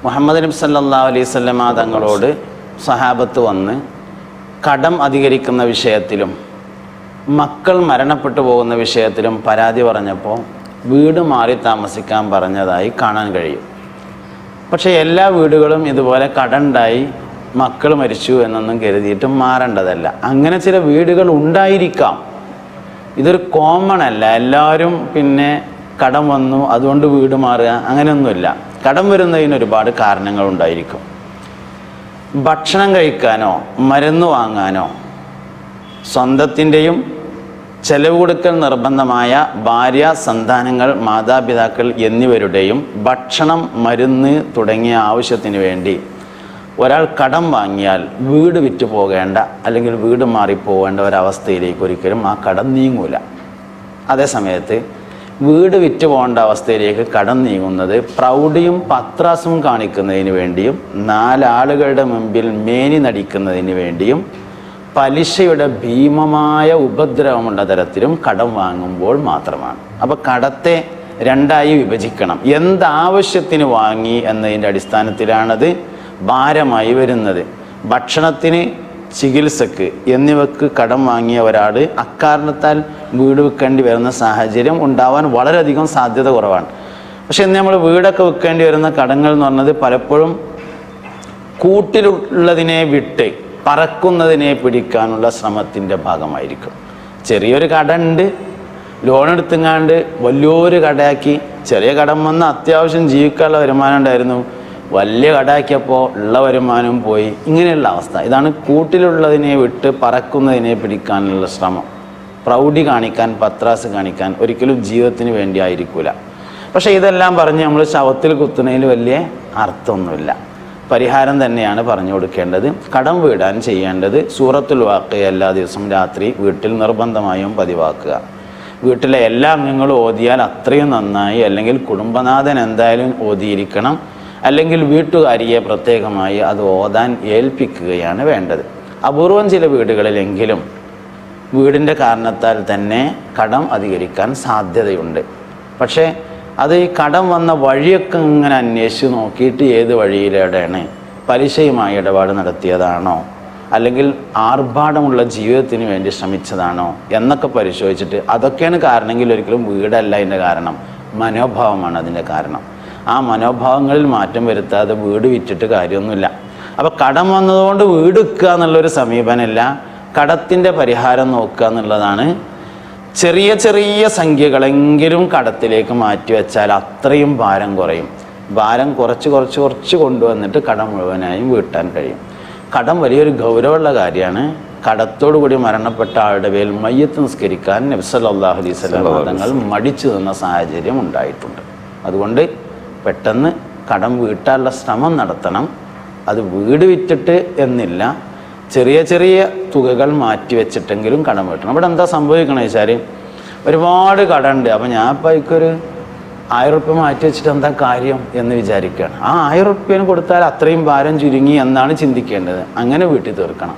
മുഹമ്മദ് നബി സല്ലല്ലാഹു അലൈഹി വസല്ലമ തങ്ങളോട് സഹാബത്ത് വന്ന് കടം അധികരിക്കുന്ന വിഷയത്തിലും മക്കൾ മരണപ്പെട്ടു പോകുന്ന വിഷയത്തിലും പരാതി പറഞ്ഞപ്പോൾ വീട് മാറി താമസിക്കാൻ പറഞ്ഞതായി കാണാൻ കഴിയും. പക്ഷേ എല്ലാ വീടുകളും ഇതുപോലെ കടമുണ്ടായി മക്കൾ മരിച്ചു എന്നൊന്നും കരുതിയിട്ട് മാറേണ്ടതല്ല. അങ്ങനെ ചില വീടുകൾ ഉണ്ടായിരിക്കാം. ഇതൊരു കോമൺ അല്ല. എല്ലാവരും പിന്നെ കടം വന്നു അതുകൊണ്ട് വീട് മാറുക അങ്ങനെയൊന്നുമില്ല. കടം വരുന്നതിന് ഒരുപാട് കാരണങ്ങളുണ്ടായിരിക്കും. ഭക്ഷണം കഴിക്കാനോ മരുന്ന് വാങ്ങാനോ സ്വന്തത്തിൻ്റെയും ചെലവ് കൊടുക്കൽ നിർബന്ധമായ ഭാര്യ, സന്താനങ്ങൾ, മാതാപിതാക്കൾ എന്നിവരുടെയും ഭക്ഷണം, മരുന്ന് തുടങ്ങിയ ആവശ്യത്തിന് വേണ്ടി ഒരാൾ കടം വാങ്ങിയാൽ വീട് വിറ്റ് പോകേണ്ട അല്ലെങ്കിൽ വീട് മാറിപ്പോകേണ്ട ഒരവസ്ഥയിലേക്ക് ഒരിക്കലും ആ കടം നീങ്ങൂല. അതേസമയത്ത് വീട് വിറ്റ് പോകേണ്ട അവസ്ഥയിലേക്ക് കടം നീങ്ങുന്നത് പ്രൗഢിയും പത്രാസും കാണിക്കുന്നതിന് വേണ്ടിയും നാലാളുകളുടെ മുമ്പിൽ മേനി നടിക്കുന്നതിന് വേണ്ടിയും പലിശയുടെ ഭീമമായ ഉപദ്രവമുള്ള തരത്തിലും കടം വാങ്ങുമ്പോൾ മാത്രമാണ്. അപ്പോൾ കടത്തെ രണ്ടായി വിഭജിക്കണം. എന്താവശ്യത്തിന് വാങ്ങി എന്നതിൻ്റെ അടിസ്ഥാനത്തിലാണത് ഭാരമായി വരുന്നത്. ഭക്ഷണത്തിന്, ചികിത്സക്ക് എന്നിവക്ക് കടം വാങ്ങിയ ഒരാൾ അക്കാരണത്താൽ വീട് വിൽക്കേണ്ടി വരുന്ന സാഹചര്യം ഉണ്ടാവാൻ വളരെയധികം സാധ്യത കുറവാണ്. പക്ഷെ ഇന്ന് നമ്മൾ വീടൊക്കെ വിൽക്കേണ്ടി വരുന്ന കടങ്ങൾ എന്ന് പറഞ്ഞത് പലപ്പോഴും കൂട്ടിലുള്ളതിനെ വിട്ട് പറക്കുന്നതിനെ പിടിക്കാനുള്ള ശ്രമത്തിൻ്റെ ഭാഗമായിരിക്കും. ചെറിയൊരു കട ഉണ്ട്, ലോൺ എടുത്തുങ്ങാണ്ട് വലിയൊരു കടയാക്കി. ചെറിയ കടം വന്ന് അത്യാവശ്യം ജീവിക്കാനുള്ള വരുമാനം ഉണ്ടായിരുന്നു, വലിയ കടയാക്കിയപ്പോൾ ഉള്ള വരുമാനവും പോയി. ഇങ്ങനെയുള്ള അവസ്ഥ. ഇതാണ് കൂട്ടിലുള്ളതിനെ വിട്ട് പറക്കുന്നതിനെ പിടിക്കാനുള്ള ശ്രമം. പ്രൗഢി കാണിക്കാൻ, പത്രാസ് കാണിക്കാൻ ഒരിക്കലും ജീവിതത്തിന് വേണ്ടി ആയിരിക്കില്ല. പക്ഷേ ഇതെല്ലാം പറഞ്ഞ് നമ്മൾ ശവത്തിൽ കുത്തുന്നതിൽ വലിയ അർത്ഥമൊന്നുമില്ല. പരിഹാരം തന്നെയാണ് പറഞ്ഞു കൊടുക്കേണ്ടത്. കടം വീടാൻ ചെയ്യേണ്ടത് സൂറത്തുൽ വാഖിയ എല്ലാ ദിവസവും രാത്രി വീട്ടിൽ നിർബന്ധമായും പതിവാക്കുക. വീട്ടിലെ എല്ലാ അംഗങ്ങളും ഓതിയാൽ അത്രയും നന്നായി. അല്ലെങ്കിൽ കുടുംബനാഥൻ എന്തായാലും ഓതിയിരിക്കണം. അല്ലെങ്കിൽ വീട്ടുകാരിയെ പ്രത്യേകമായി അത് ഓതാൻ ഏൽപ്പിക്കുകയാണ് വേണ്ടത്. അപൂർവം ചില വീടുകളിലെങ്കിലും വീടിൻ്റെ കാരണത്താൽ തന്നെ കടം അധികരിക്കാൻ സാധ്യതയുണ്ട്. പക്ഷേ അത് ഈ കടം വന്ന വഴിയൊക്കെ ഇങ്ങനെ അന്വേഷിച്ച് നോക്കിയിട്ട് ഏത് വഴിയിലൂടെയാണ്, പലിശയുമായി ഇടപാട് നടത്തിയതാണോ അല്ലെങ്കിൽ ആർഭാടമുള്ള ജീവിതത്തിന് വേണ്ടി ശ്രമിച്ചതാണോ എന്നൊക്കെ പരിശോധിച്ചിട്ട് അതൊക്കെയാണ് കാരണമെങ്കിൽ ഒരിക്കലും വീടല്ല അതിൻ്റെ കാരണം, മനോഭാവമാണ് അതിൻ്റെ കാരണം. ആ മനോഭാവങ്ങളിൽ മാറ്റം വരുത്താതെ വീട് വിറ്റിട്ട് കാര്യമൊന്നുമില്ല. അപ്പോൾ കടം വന്നതുകൊണ്ട് വീട് വിൽക്കുക എന്നുള്ളൊരു സമീപനമല്ല, കടത്തിൻ്റെ പരിഹാരം നോക്കുക എന്നുള്ളതാണ്. ചെറിയ ചെറിയ സംഖ്യകളെങ്കിലും കടത്തിലേക്ക് മാറ്റിവെച്ചാൽ അത്രയും ഭാരം കുറയും. ഭാരം കുറച്ച് കൊണ്ടുവന്നിട്ട് കടം മുഴുവനായും വീട്ടാൻ കഴിയും. കടം വലിയൊരു ഗൗരവമുള്ള കാര്യമാണ്. കടത്തോടുകൂടി മരണപ്പെട്ട ആളുടെ പേരിൽ മയ്യത്ത് നിസ്കരിക്കാൻ നബി സല്ലല്ലാഹു അലൈഹി വസല്ലം തങ്ങൾ മടിച്ചു നിന്ന സാഹചര്യം ഉണ്ടായിട്ടുണ്ട്. അതുകൊണ്ട് പെട്ടെന്ന് കടം വീട്ടാനുള്ള ശ്രമം നടത്തണം. അത് വീട് വിറ്റിട്ട് എന്നില്ല, ചെറിയ ചെറിയ തുകകൾ മാറ്റി വെച്ചിട്ടെങ്കിലും കടം വീട്ടണം. ഇവിടെ എന്താ സംഭവിക്കണമെന്ന് വെച്ചാൽ ഒരുപാട് കടമുണ്ട്. അപ്പോൾ ഞാൻ ഇപ്പോൾ എനിക്കൊരു 1000 റുപ്യ മാറ്റി വെച്ചിട്ട് എന്താ കാര്യം എന്ന് വിചാരിക്കുകയാണ്. ആ 1000 റുപ്യന് കൊടുത്താൽ അത്രയും ഭാരം ചുരുങ്ങി എന്നാണ് ചിന്തിക്കേണ്ടത്. അങ്ങനെ വീട്ടിൽ തീർക്കണം.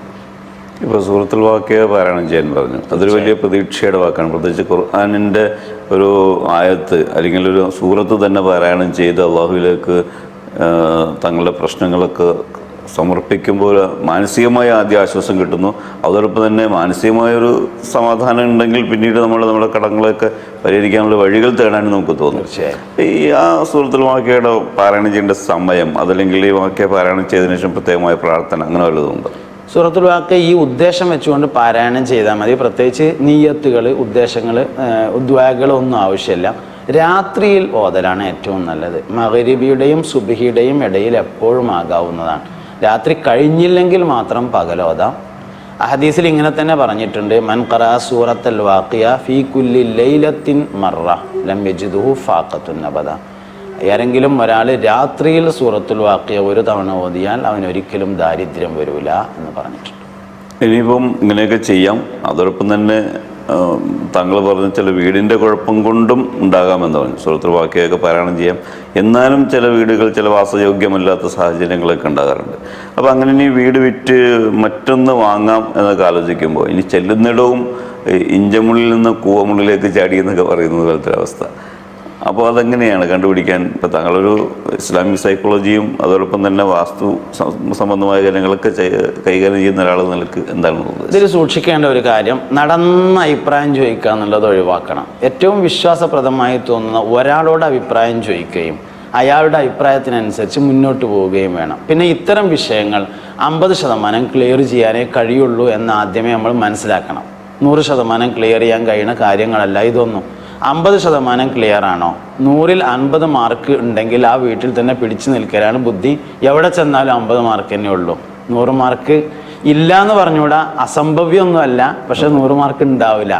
ഇപ്പോൾ സൂറത്തുൽ വാഖിയ പാരായണം ചെയ്യാൻ പറഞ്ഞു. അതൊരു വലിയ പ്രതീക്ഷയുടെ വാക്കാണ്. പ്രത്യേകിച്ച് ഖുർആനിൻ്റെ ഒരു ആയത്ത് അല്ലെങ്കിൽ ഒരു സൂറത്ത് തന്നെ പാരായണം ചെയ്ത് അള്ളാഹുവിലേക്ക് തങ്ങളുടെ പ്രശ്നങ്ങളൊക്കെ സമർപ്പിക്കുമ്പോൾ മാനസികമായ ആദ്യ ആശ്വാസം കിട്ടുന്നു. അതോടൊപ്പം തന്നെ മാനസികമായൊരു സമാധാനം ഉണ്ടെങ്കിൽ പിന്നീട് നമ്മുടെ കടങ്ങളൊക്കെ പരിഹരിക്കാനുള്ള വഴികൾ തേടാനും നമുക്ക് തോന്നും. ഈ ആ സൂറത്തുൽ വാഖിയയുടെ പാരായണം ചെയ്യേണ്ട സമയം, അതല്ലെങ്കിൽ ഈ വാഖിയ പാരായണം ചെയ്തതിനു ശേഷം പ്രത്യേകമായ പ്രാർത്ഥന, അങ്ങനെ വല്ലതുണ്ട്? സൂറത്തുൽ വാഖിയ ഈ ഉദ്ദേശം വെച്ചുകൊണ്ട് പാരായണം ചെയ്താൽ മതി. പ്രത്യേകിച്ച് നിയ്യത്തുകൾ, ഉദ്ദേശങ്ങൾ, ദുആകളൊന്നും ആവശ്യമില്ല. രാത്രിയിൽ ഓതലാണ് ഏറ്റവും നല്ലത്. മഗ്‌രിബിയുടെയും സുബ്ഹിയുടെയും ഇടയിൽ എപ്പോഴും ആകാവുന്നതാണ്. രാത്രി കഴിഞ്ഞില്ലെങ്കിൽ മാത്രം പകലോതാം. ഹദീസിൽ ഇങ്ങനെ തന്നെ പറഞ്ഞിട്ടുണ്ട്, മൻ ഖറഅ സൂറത്തുൽ വാഖിയ ഫീ കുല്ലി ലൈലത്തിൻ മറ ലം യജിദുഹു ഫാഖത്തുൻ അബദ. ആരെങ്കിലും ഒരാൾ രാത്രിയിൽ സൂറത്തുൽ വാഖിയ ഒരു തവണ ഓതിയാൽ അവനൊരിക്കലും ദാരിദ്ര്യം വരില്ല എന്ന് പറഞ്ഞിട്ടുണ്ട്. ഇനിയിപ്പം ഇങ്ങനെയൊക്കെ ചെയ്യാം. അതോടൊപ്പം തന്നെ താങ്കൾ പറഞ്ഞ ചില വീടിൻ്റെ കുഴപ്പം കൊണ്ടും ഉണ്ടാകാമെന്ന് പറഞ്ഞു. സൂറത്തുൽ വാഖിയയൊക്കെ പാരായണം ചെയ്യാം. എന്നാലും ചില വീടുകൾ ചില വാസയോഗ്യമല്ലാത്ത സാഹചര്യങ്ങളൊക്കെ ഉണ്ടാകാറുണ്ട്. അപ്പോൾ അങ്ങനെ ഇനി വീട് വിറ്റ് മറ്റൊന്ന് വാങ്ങാം എന്നൊക്കെ ആലോചിക്കുമ്പോൾ ഇനി ചെല്ലുന്നിടവും ഇഞ്ചമുള്ളിൽ നിന്ന് കൂവമുള്ളിലേക്ക് ചാടി എന്നൊക്കെ പറയുന്നത് പോലത്തെ അവസ്ഥ. അപ്പോൾ അതെങ്ങനെയാണ് കണ്ടുപിടിക്കാൻ? ഇപ്പം താങ്കളൊരു ഇസ്ലാമിക് സൈക്കോളജിയും അതോടൊപ്പം തന്നെ വാസ്തു സംബന്ധമായ കാര്യങ്ങളൊക്കെ കൈകാര്യം ചെയ്യുന്ന ഒരാൾ നിലക്ക് എന്താണ് ഇതിൽ സൂക്ഷിക്കേണ്ട ഒരു കാര്യം, നടന്ന അഭിപ്രായം ചോദിക്കുക എന്നുള്ളത് ഒഴിവാക്കണം. ഏറ്റവും വിശ്വാസപ്രദമായി തോന്നുന്ന ഒരാളോട് അഭിപ്രായം ചോദിക്കുകയും അയാളുടെ അഭിപ്രായത്തിനനുസരിച്ച് മുന്നോട്ട് പോവുകയും വേണം. പിന്നെ ഇത്തരം വിഷയങ്ങൾ 50% ക്ലിയർ ചെയ്യാനേ കഴിയുള്ളൂ എന്ന് ആദ്യമേ നമ്മൾ മനസ്സിലാക്കണം. 100% ക്ലിയർ ചെയ്യാൻ കഴിയുന്ന കാര്യങ്ങളല്ല ഇതൊന്നും. 50% ക്ലിയർ ആണോ, 100-ൽ 50 മാർക്ക് ഉണ്ടെങ്കിൽ ആ വീട്ടിൽ തന്നെ പിടിച്ചു നിൽക്കലാണ് ബുദ്ധി. എവിടെ ചെന്നാലും 50 മാർക്ക് തന്നെ ഉള്ളൂ. 100 മാർക്ക് ഇല്ല എന്ന് പറഞ്ഞുകൂടാ, അസംഭവ്യമൊന്നുമല്ല, പക്ഷെ 100 മാർക്ക് ഉണ്ടാവില്ല.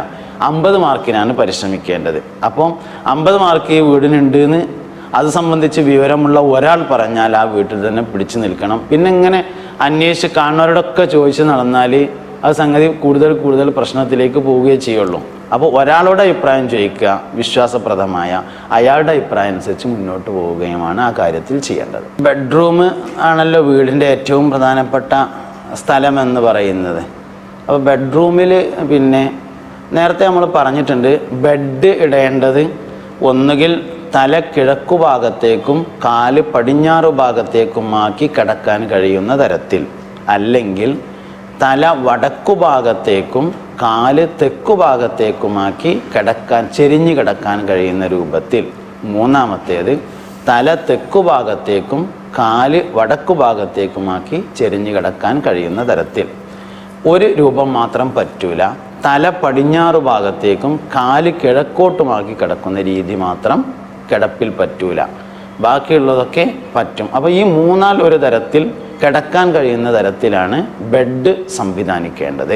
50 മാർക്കിനാണ് പരിശ്രമിക്കേണ്ടത്. അപ്പം 50 മാർക്ക് ഈ വീടിനുണ്ട് എന്ന് അത് സംബന്ധിച്ച് വിവരമുള്ള ഒരാൾ പറഞ്ഞാൽ ആ വീട്ടിൽ തന്നെ പിടിച്ചു നിൽക്കണം. പിന്നെ ഇങ്ങനെ അന്വേഷിച്ച് കാണുന്നവരോടൊക്കെ ചോദിച്ച് നടന്നാൽ അത് സംഗതി കൂടുതൽ പ്രശ്നത്തിലേക്ക് പോവുകയേ ചെയ്യുള്ളൂ. അപ്പോൾ ഒരാളുടെ അഭിപ്രായം ചോദിക്കുക, വിശ്വാസപ്രദമായ അയാളുടെ അഭിപ്രായം അനുസരിച്ച് മുന്നോട്ട് പോവുകയുമാണ് ആ കാര്യത്തിൽ ചെയ്യേണ്ടത്. ബെഡ്റൂം ആണല്ലോ വീടിൻ്റെ ഏറ്റവും പ്രധാനപ്പെട്ട സ്ഥലം എന്ന് പറയുന്നത്. അപ്പോൾ ബെഡ്റൂമിൽ പിന്നെ നേരത്തെ നമ്മൾ പറഞ്ഞിട്ടുണ്ട്, ബെഡ് ഇടേണ്ടത് ഒന്നുകിൽ തല കിഴക്കു ഭാഗത്തേക്കും കാല് പടിഞ്ഞാറു ഭാഗത്തേക്കുമാക്കി കിടക്കാൻ കഴിയുന്ന തരത്തിൽ, അല്ലെങ്കിൽ തല വടക്കു ഭാഗത്തേക്കും കാല് തെക്കു ഭാഗത്തേക്കുമാക്കി ചെരിഞ്ഞു കിടക്കാൻ കഴിയുന്ന രൂപത്തിൽ. മൂന്നാമത്തേത് തല തെക്കു ഭാഗത്തേക്കും കാല് വടക്കു ഭാഗത്തേക്കുമാക്കി ചെരിഞ്ഞു കിടക്കാൻ കഴിയുന്ന തരത്തിൽ. ഒരു രൂപം മാത്രം പറ്റൂല, തല പടിഞ്ഞാറു ഭാഗത്തേക്കും കാല് കിഴക്കോട്ടുമാക്കി കിടക്കുന്ന രീതി മാത്രം കിടപ്പിൽ പറ്റൂല. ബാക്കിയുള്ളതൊക്കെ പറ്റും. അപ്പോൾ ഈ മൂന്നാൽ ഒരു തരത്തിൽ കിടക്കാൻ കഴിയുന്ന തരത്തിലാണ് ബെഡ് സംവിധാനിക്കേണ്ടത്.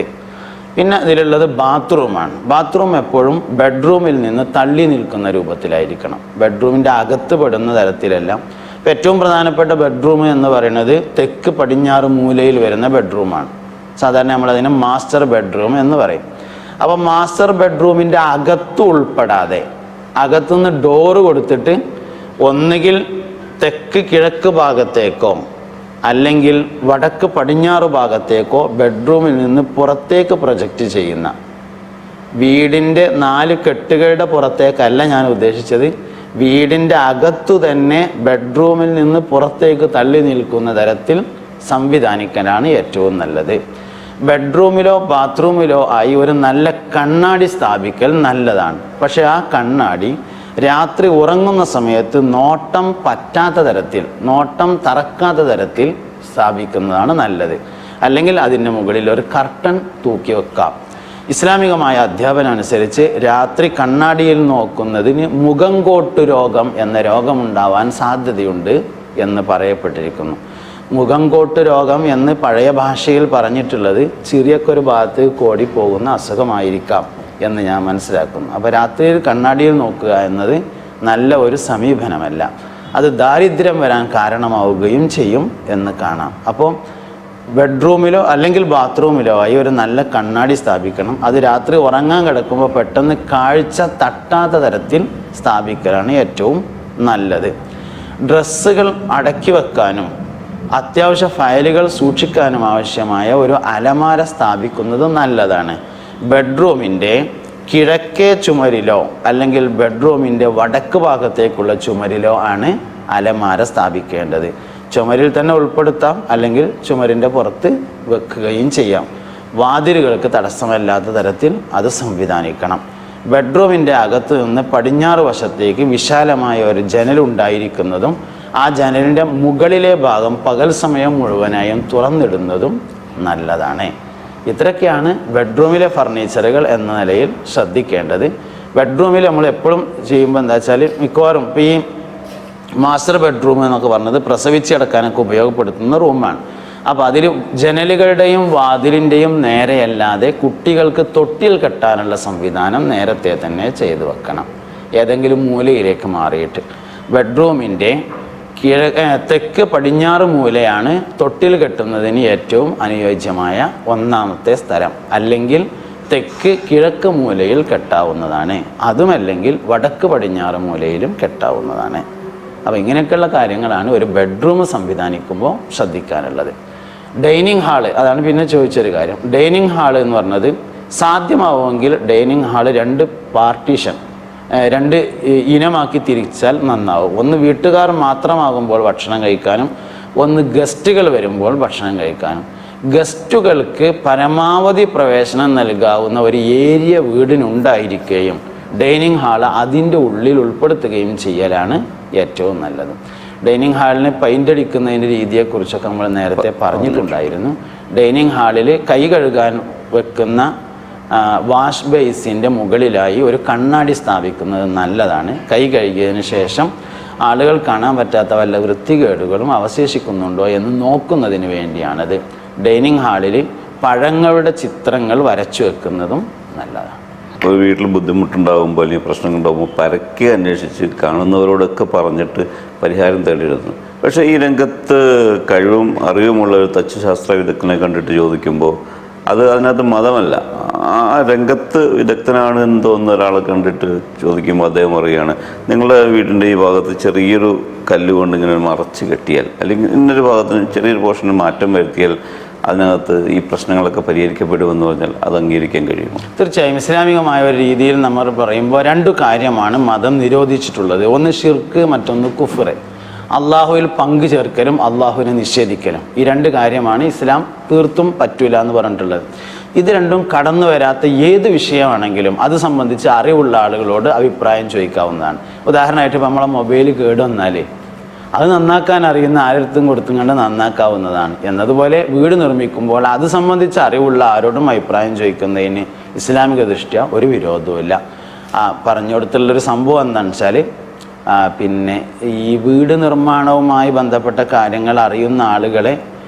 പിന്നെ ഇതിലുള്ളത് ബാത്റൂമാണ്. ബാത്റൂം എപ്പോഴും ബെഡ്റൂമിൽ നിന്ന് തള്ളി നിൽക്കുന്ന രൂപത്തിലായിരിക്കണം, ബെഡ്റൂമിൻ്റെ അകത്ത് പെടുന്ന തരത്തിലല്ല. ഇപ്പം ഏറ്റവും പ്രധാനപ്പെട്ട ബെഡ്റൂം എന്ന് പറയുന്നത് തെക്ക് പടിഞ്ഞാറ് മൂലയിൽ വരുന്ന ബെഡ്റൂമാണ്. സാധാരണ നമ്മളതിനെ മാസ്റ്റർ ബെഡ്റൂം എന്ന് പറയും. അപ്പോൾ മാസ്റ്റർ ബെഡ്റൂമിൻ്റെ അകത്ത് ഉൾപ്പെടാതെ അകത്തുനിന്ന് ഡോറ് കൊടുത്തിട്ട് ഒന്നുകിൽ തെക്ക് കിഴക്ക് ഭാഗത്തേക്കോ അല്ലെങ്കിൽ വടക്ക് പടിഞ്ഞാറ് ഭാഗത്തേക്കോ ബെഡ്റൂമിൽ നിന്ന് പുറത്തേക്ക് പ്രൊജക്റ്റ് ചെയ്യുന്ന, വീടിൻ്റെ 4 കെട്ടുകളുടെ പുറത്തേക്കല്ല ഞാൻ ഉദ്ദേശിച്ചത്, വീടിൻ്റെ അകത്തു തന്നെ ബെഡ്റൂമിൽ നിന്ന് പുറത്തേക്ക് തള്ളി നിൽക്കുന്ന തരത്തിൽ സംവിധാനിക്കാനാണ് ഏറ്റവും നല്ലത്. ബെഡ്റൂമിലോ ബാത്റൂമിലോ ആയി ഒരു നല്ല കണ്ണാടി സ്ഥാപിക്കൽ നല്ലതാണ്. പക്ഷെ ആ കണ്ണാടി രാത്രി ഉറങ്ങുന്ന സമയത്ത് നോട്ടം പറ്റാത്ത തരത്തിൽ, നോട്ടം തറക്കാത്ത തരത്തിൽ സ്ഥാപിക്കുന്നതാണ് നല്ലത്. അല്ലെങ്കിൽ അതിൻ്റെ മുകളിൽ ഒരു കർട്ടൻ തൂക്കി വെക്കാം. ഇസ്ലാമികമായ അധ്യാപനം അനുസരിച്ച് രാത്രി കണ്ണാടിയിൽ നോക്കുന്നതിന് മുഖംകോട്ട് രോഗം എന്ന രോഗമുണ്ടാവാൻ സാധ്യതയുണ്ട് എന്ന് പറയപ്പെട്ടിരിക്കുന്നു. മുഖംകോട്ട് രോഗം എന്ന് പഴയ ഭാഷയിൽ പറഞ്ഞിട്ടുള്ളത് ചെറിയൊരു ഭാഗത്ത് കോടിപ്പോകുന്ന അസുഖമായിരിക്കാം എന്ന് ഞാൻ മനസ്സിലാക്കുന്നു. അപ്പോൾ രാത്രിയിൽ കണ്ണാടിയിൽ നോക്കുക എന്നത് നല്ല ഒരു സമീപനമല്ല, അത് ദാരിദ്ര്യം വരാൻ കാരണമാവുകയും ചെയ്യും എന്ന് കാണാം. അപ്പോൾ ബെഡ്റൂമിലോ അല്ലെങ്കിൽ ബാത്റൂമിലോ ആയി ഒരു നല്ല കണ്ണാടി സ്ഥാപിക്കണം. അത് രാത്രി ഉറങ്ങാൻ കിടക്കുമ്പോൾ പെട്ടെന്ന് കാഴ്ച തട്ടാത്ത തരത്തിൽ സ്ഥാപിക്കലാണ് ഏറ്റവും നല്ലത്. ഡ്രസ്സുകൾ അടക്കി വെക്കാനും അത്യാവശ്യ ഫയലുകൾ സൂക്ഷിക്കാനും ആവശ്യമായ ഒരു അലമാര സ്ഥാപിക്കുന്നത് നല്ലതാണ്. ബെഡ്റൂമിൻ്റെ കിഴക്കേ ചുമരിലോ അല്ലെങ്കിൽ ബെഡ്റൂമിൻ്റെ വടക്ക് ഭാഗത്തേക്കുള്ള ചുമരിലോ ആണ് അലമാര സ്ഥാപിക്കേണ്ടത്. ചുമരിൽ തന്നെ ഉൾപ്പെടുത്താം, അല്ലെങ്കിൽ ചുമരിൻ്റെ പുറത്ത് വെക്കുകയും ചെയ്യാം. വാതിലുകൾക്ക് തടസ്സമല്ലാത്ത തരത്തിൽ അത് സംവിധാനിക്കണം. ബെഡ്റൂമിൻ്റെ അകത്ത് നിന്ന് പടിഞ്ഞാറ് വശത്തേക്ക് വിശാലമായ ഒരു ജനലുണ്ടായിരിക്കുന്നതും ആ ജനലിൻ്റെ മുകളിലെ ഭാഗം പകൽ സമയം മുഴുവനായും തുറന്നിടുന്നതും നല്ലതാണ്. ഇത്രയൊക്കെയാണ് ബെഡ്റൂമിലെ ഫർണിച്ചറുകൾ എന്ന നിലയിൽ ശ്രദ്ധിക്കേണ്ടത്. ബെഡ്റൂമിൽ നമ്മൾ എപ്പോഴും ചെയ്യുമ്പോൾ എന്താ വെച്ചാൽ, മിക്കവാറും ഇപ്പോൾ ഈ മാസ്റ്റർ ബെഡ്റൂം എന്നൊക്കെ പറഞ്ഞത് പ്രസവിച്ച് കിടക്കാനൊക്കെ ഉപയോഗപ്പെടുത്തുന്ന റൂമാണ്. അപ്പോൾ അതിൽ ജനലുകളുടെയും വാതിലിൻ്റെയും നേരെയല്ലാതെ കുട്ടികൾക്ക് തൊട്ടിൽ കെട്ടാനുള്ള സംവിധാനം നേരത്തെ തന്നെ ചെയ്തു വെക്കണം, ഏതെങ്കിലും മൂലയിലേക്ക് മാറിയിട്ട്. ബെഡ്റൂമിൻ്റെ തെക്ക് പടിഞ്ഞാറ് മൂലയാണ് തൊട്ടിൽ കെട്ടുന്നതിന് ഏറ്റവും അനുയോജ്യമായ ഒന്നാമത്തെ സ്ഥലം. അല്ലെങ്കിൽ തെക്ക് കിഴക്ക് മൂലയിൽ കെട്ടാവുന്നതാണ്, അതുമല്ലെങ്കിൽ വടക്ക് പടിഞ്ഞാറ് മൂലയിലും കെട്ടാവുന്നതാണ്. അപ്പോൾ ഇങ്ങനെയൊക്കെയുള്ള കാര്യങ്ങളാണ് ഒരു ബെഡ്റൂം സംവിധാനിക്കുമ്പോൾ ശ്രദ്ധിക്കാനുള്ളത്. ഡൈനിങ് ഹാള്, അതാണ് പിന്നെ ചോദിച്ചൊരു കാര്യം. ഡൈനിങ് ഹാള് എന്ന് പറഞ്ഞത് സാധ്യമാവുമെങ്കിൽ ഡൈനിങ് ഹാള് 2 പാർട്ടീഷൻ, രണ്ട് ഇനമാക്കി തിരിച്ചാൽ നന്നാവും. ഒന്ന് വീട്ടുകാർ മാത്രമാകുമ്പോൾ ഭക്ഷണം കഴിക്കാനും, ഒന്ന് ഗസ്റ്റുകൾ വരുമ്പോൾ ഭക്ഷണം കഴിക്കാനും. ഗസ്റ്റുകൾക്ക് പരമാവധി പ്രവേശനം നൽകാവുന്ന ഒരു ഏരിയ വീടിനുണ്ടായിരിക്കുകയും ഡൈനിങ് ഹാള് അതിൻ്റെ ഉള്ളിൽ ഉൾപ്പെടുത്തുകയും ചെയ്യലാണ് ഏറ്റവും നല്ലത്. ഡൈനിങ് ഹാളിന് പെയിൻ്റ് അടിക്കുന്നതിൻ്റെ രീതിയെക്കുറിച്ചൊക്കെ നമ്മൾ നേരത്തെ പറഞ്ഞിട്ടുണ്ടായിരുന്നു. ഡൈനിങ് ഹാളിൽ കൈ കഴുകാൻ വെക്കുന്ന വാഷ് ബേസിൻ്റെ മുകളിലായി ഒരു കണ്ണാടി സ്ഥാപിക്കുന്നത് നല്ലതാണ്. കൈ കഴുകിയതിന് ശേഷം ആളുകൾ കാണാൻ പറ്റാത്ത വല്ല വൃത്തികേടുകളും അവശേഷിക്കുന്നുണ്ടോ എന്ന് നോക്കുന്നതിന് വേണ്ടിയാണത്. ഡൈനിങ് ഹാളിൽ പഴങ്ങളുടെ ചിത്രങ്ങൾ വരച്ചു വെക്കുന്നതും നല്ലതാണ്. ഒരു വീട്ടിൽ ബുദ്ധിമുട്ടുണ്ടാകുമ്പോൾ അല്ലെങ്കിൽ പ്രശ്നങ്ങളുണ്ടാകുമ്പോൾ പരക്കെ അന്വേഷിച്ച് കാണുന്നവരോടൊക്കെ പറഞ്ഞിട്ട് പരിഹാരം തേടിയിരുന്നു. പക്ഷേ ഈ രംഗത്ത് കഴിവും അറിവുമുള്ള ഒരു തച്ചുശാസ്ത്ര വിദഗ്ധനെ കണ്ടിട്ട് ചോദിക്കുമ്പോൾ അതിനകത്ത് മതമല്ല, ആ രംഗത്ത് വിദഗ്ധനാണ് എന്ന് തോന്നുന്ന ഒരാളെ കണ്ടിട്ട് ചോദിക്കുമ്പോൾ അദ്ദേഹം പറയുകയാണ്, നിങ്ങളുടെ വീടിൻ്റെ ഈ ഭാഗത്ത് ചെറിയൊരു കല്ലുകൊണ്ട് ഇങ്ങനെ മറച്ച് കെട്ടിയാൽ, അല്ലെങ്കിൽ ഇന്നൊരു ഭാഗത്തിന് ചെറിയൊരു പോർഷന് മാറ്റം വരുത്തിയാൽ അതിനകത്ത് ഈ പ്രശ്നങ്ങളൊക്കെ പരിഹരിക്കപ്പെടുമെന്ന് പറഞ്ഞാൽ അത് അംഗീകരിക്കാൻ കഴിയുമോ? തീർച്ചയായും ഇസ്ലാമികമായ ഒരു രീതിയിൽ നമ്മൾ പറയുമ്പോൾ രണ്ടു കാര്യമാണ് മതം നിരോധിച്ചിട്ടുള്ളത്. ഒന്ന് ഷിർക്ക്, മറ്റൊന്ന് കുഫ്റ്. അള്ളാഹുവിൽ പങ്കു ചേർക്കലും അള്ളാഹുവിനെ നിഷേധിക്കലും. ഈ രണ്ട് കാര്യമാണ് ഇസ്ലാം തീർത്തും പറ്റൂല എന്ന് പറഞ്ഞിട്ടുള്ളത്. ഇത് രണ്ടും കടന്നു വരാത്ത ഏത് വിഷയമാണെങ്കിലും അത് സംബന്ധിച്ച് അറിവുള്ള ആളുകളോട് അഭിപ്രായം ചോദിക്കാവുന്നതാണ്. ഉദാഹരണമായിട്ട് ഇപ്പോൾ നമ്മളെ മൊബൈൽ കേടുവന്നാൽ അത് നന്നാക്കാൻ അറിയുന്ന ആരെടുത്തും കൊടുത്തും കണ്ട് നന്നാക്കാവുന്നതാണ്. എന്നതുപോലെ വീട് നിർമ്മിക്കുമ്പോൾ അത് സംബന്ധിച്ച് അറിവുള്ള ആരോടും അഭിപ്രായം ചോദിക്കുന്നതിന് ഇസ്ലാമിക ദൃഷ്ട്യാ ഒരു വിരോധവുമില്ല. പറഞ്ഞു കൊടുത്തുള്ളൊരു സംഭവം എന്താണെന്ന് വെച്ചാൽ, പിന്നെ ഈ വീട് നിർമ്മാണവുമായി ബന്ധപ്പെട്ട കാര്യങ്ങൾ അറിയുന്ന ആളുകളെ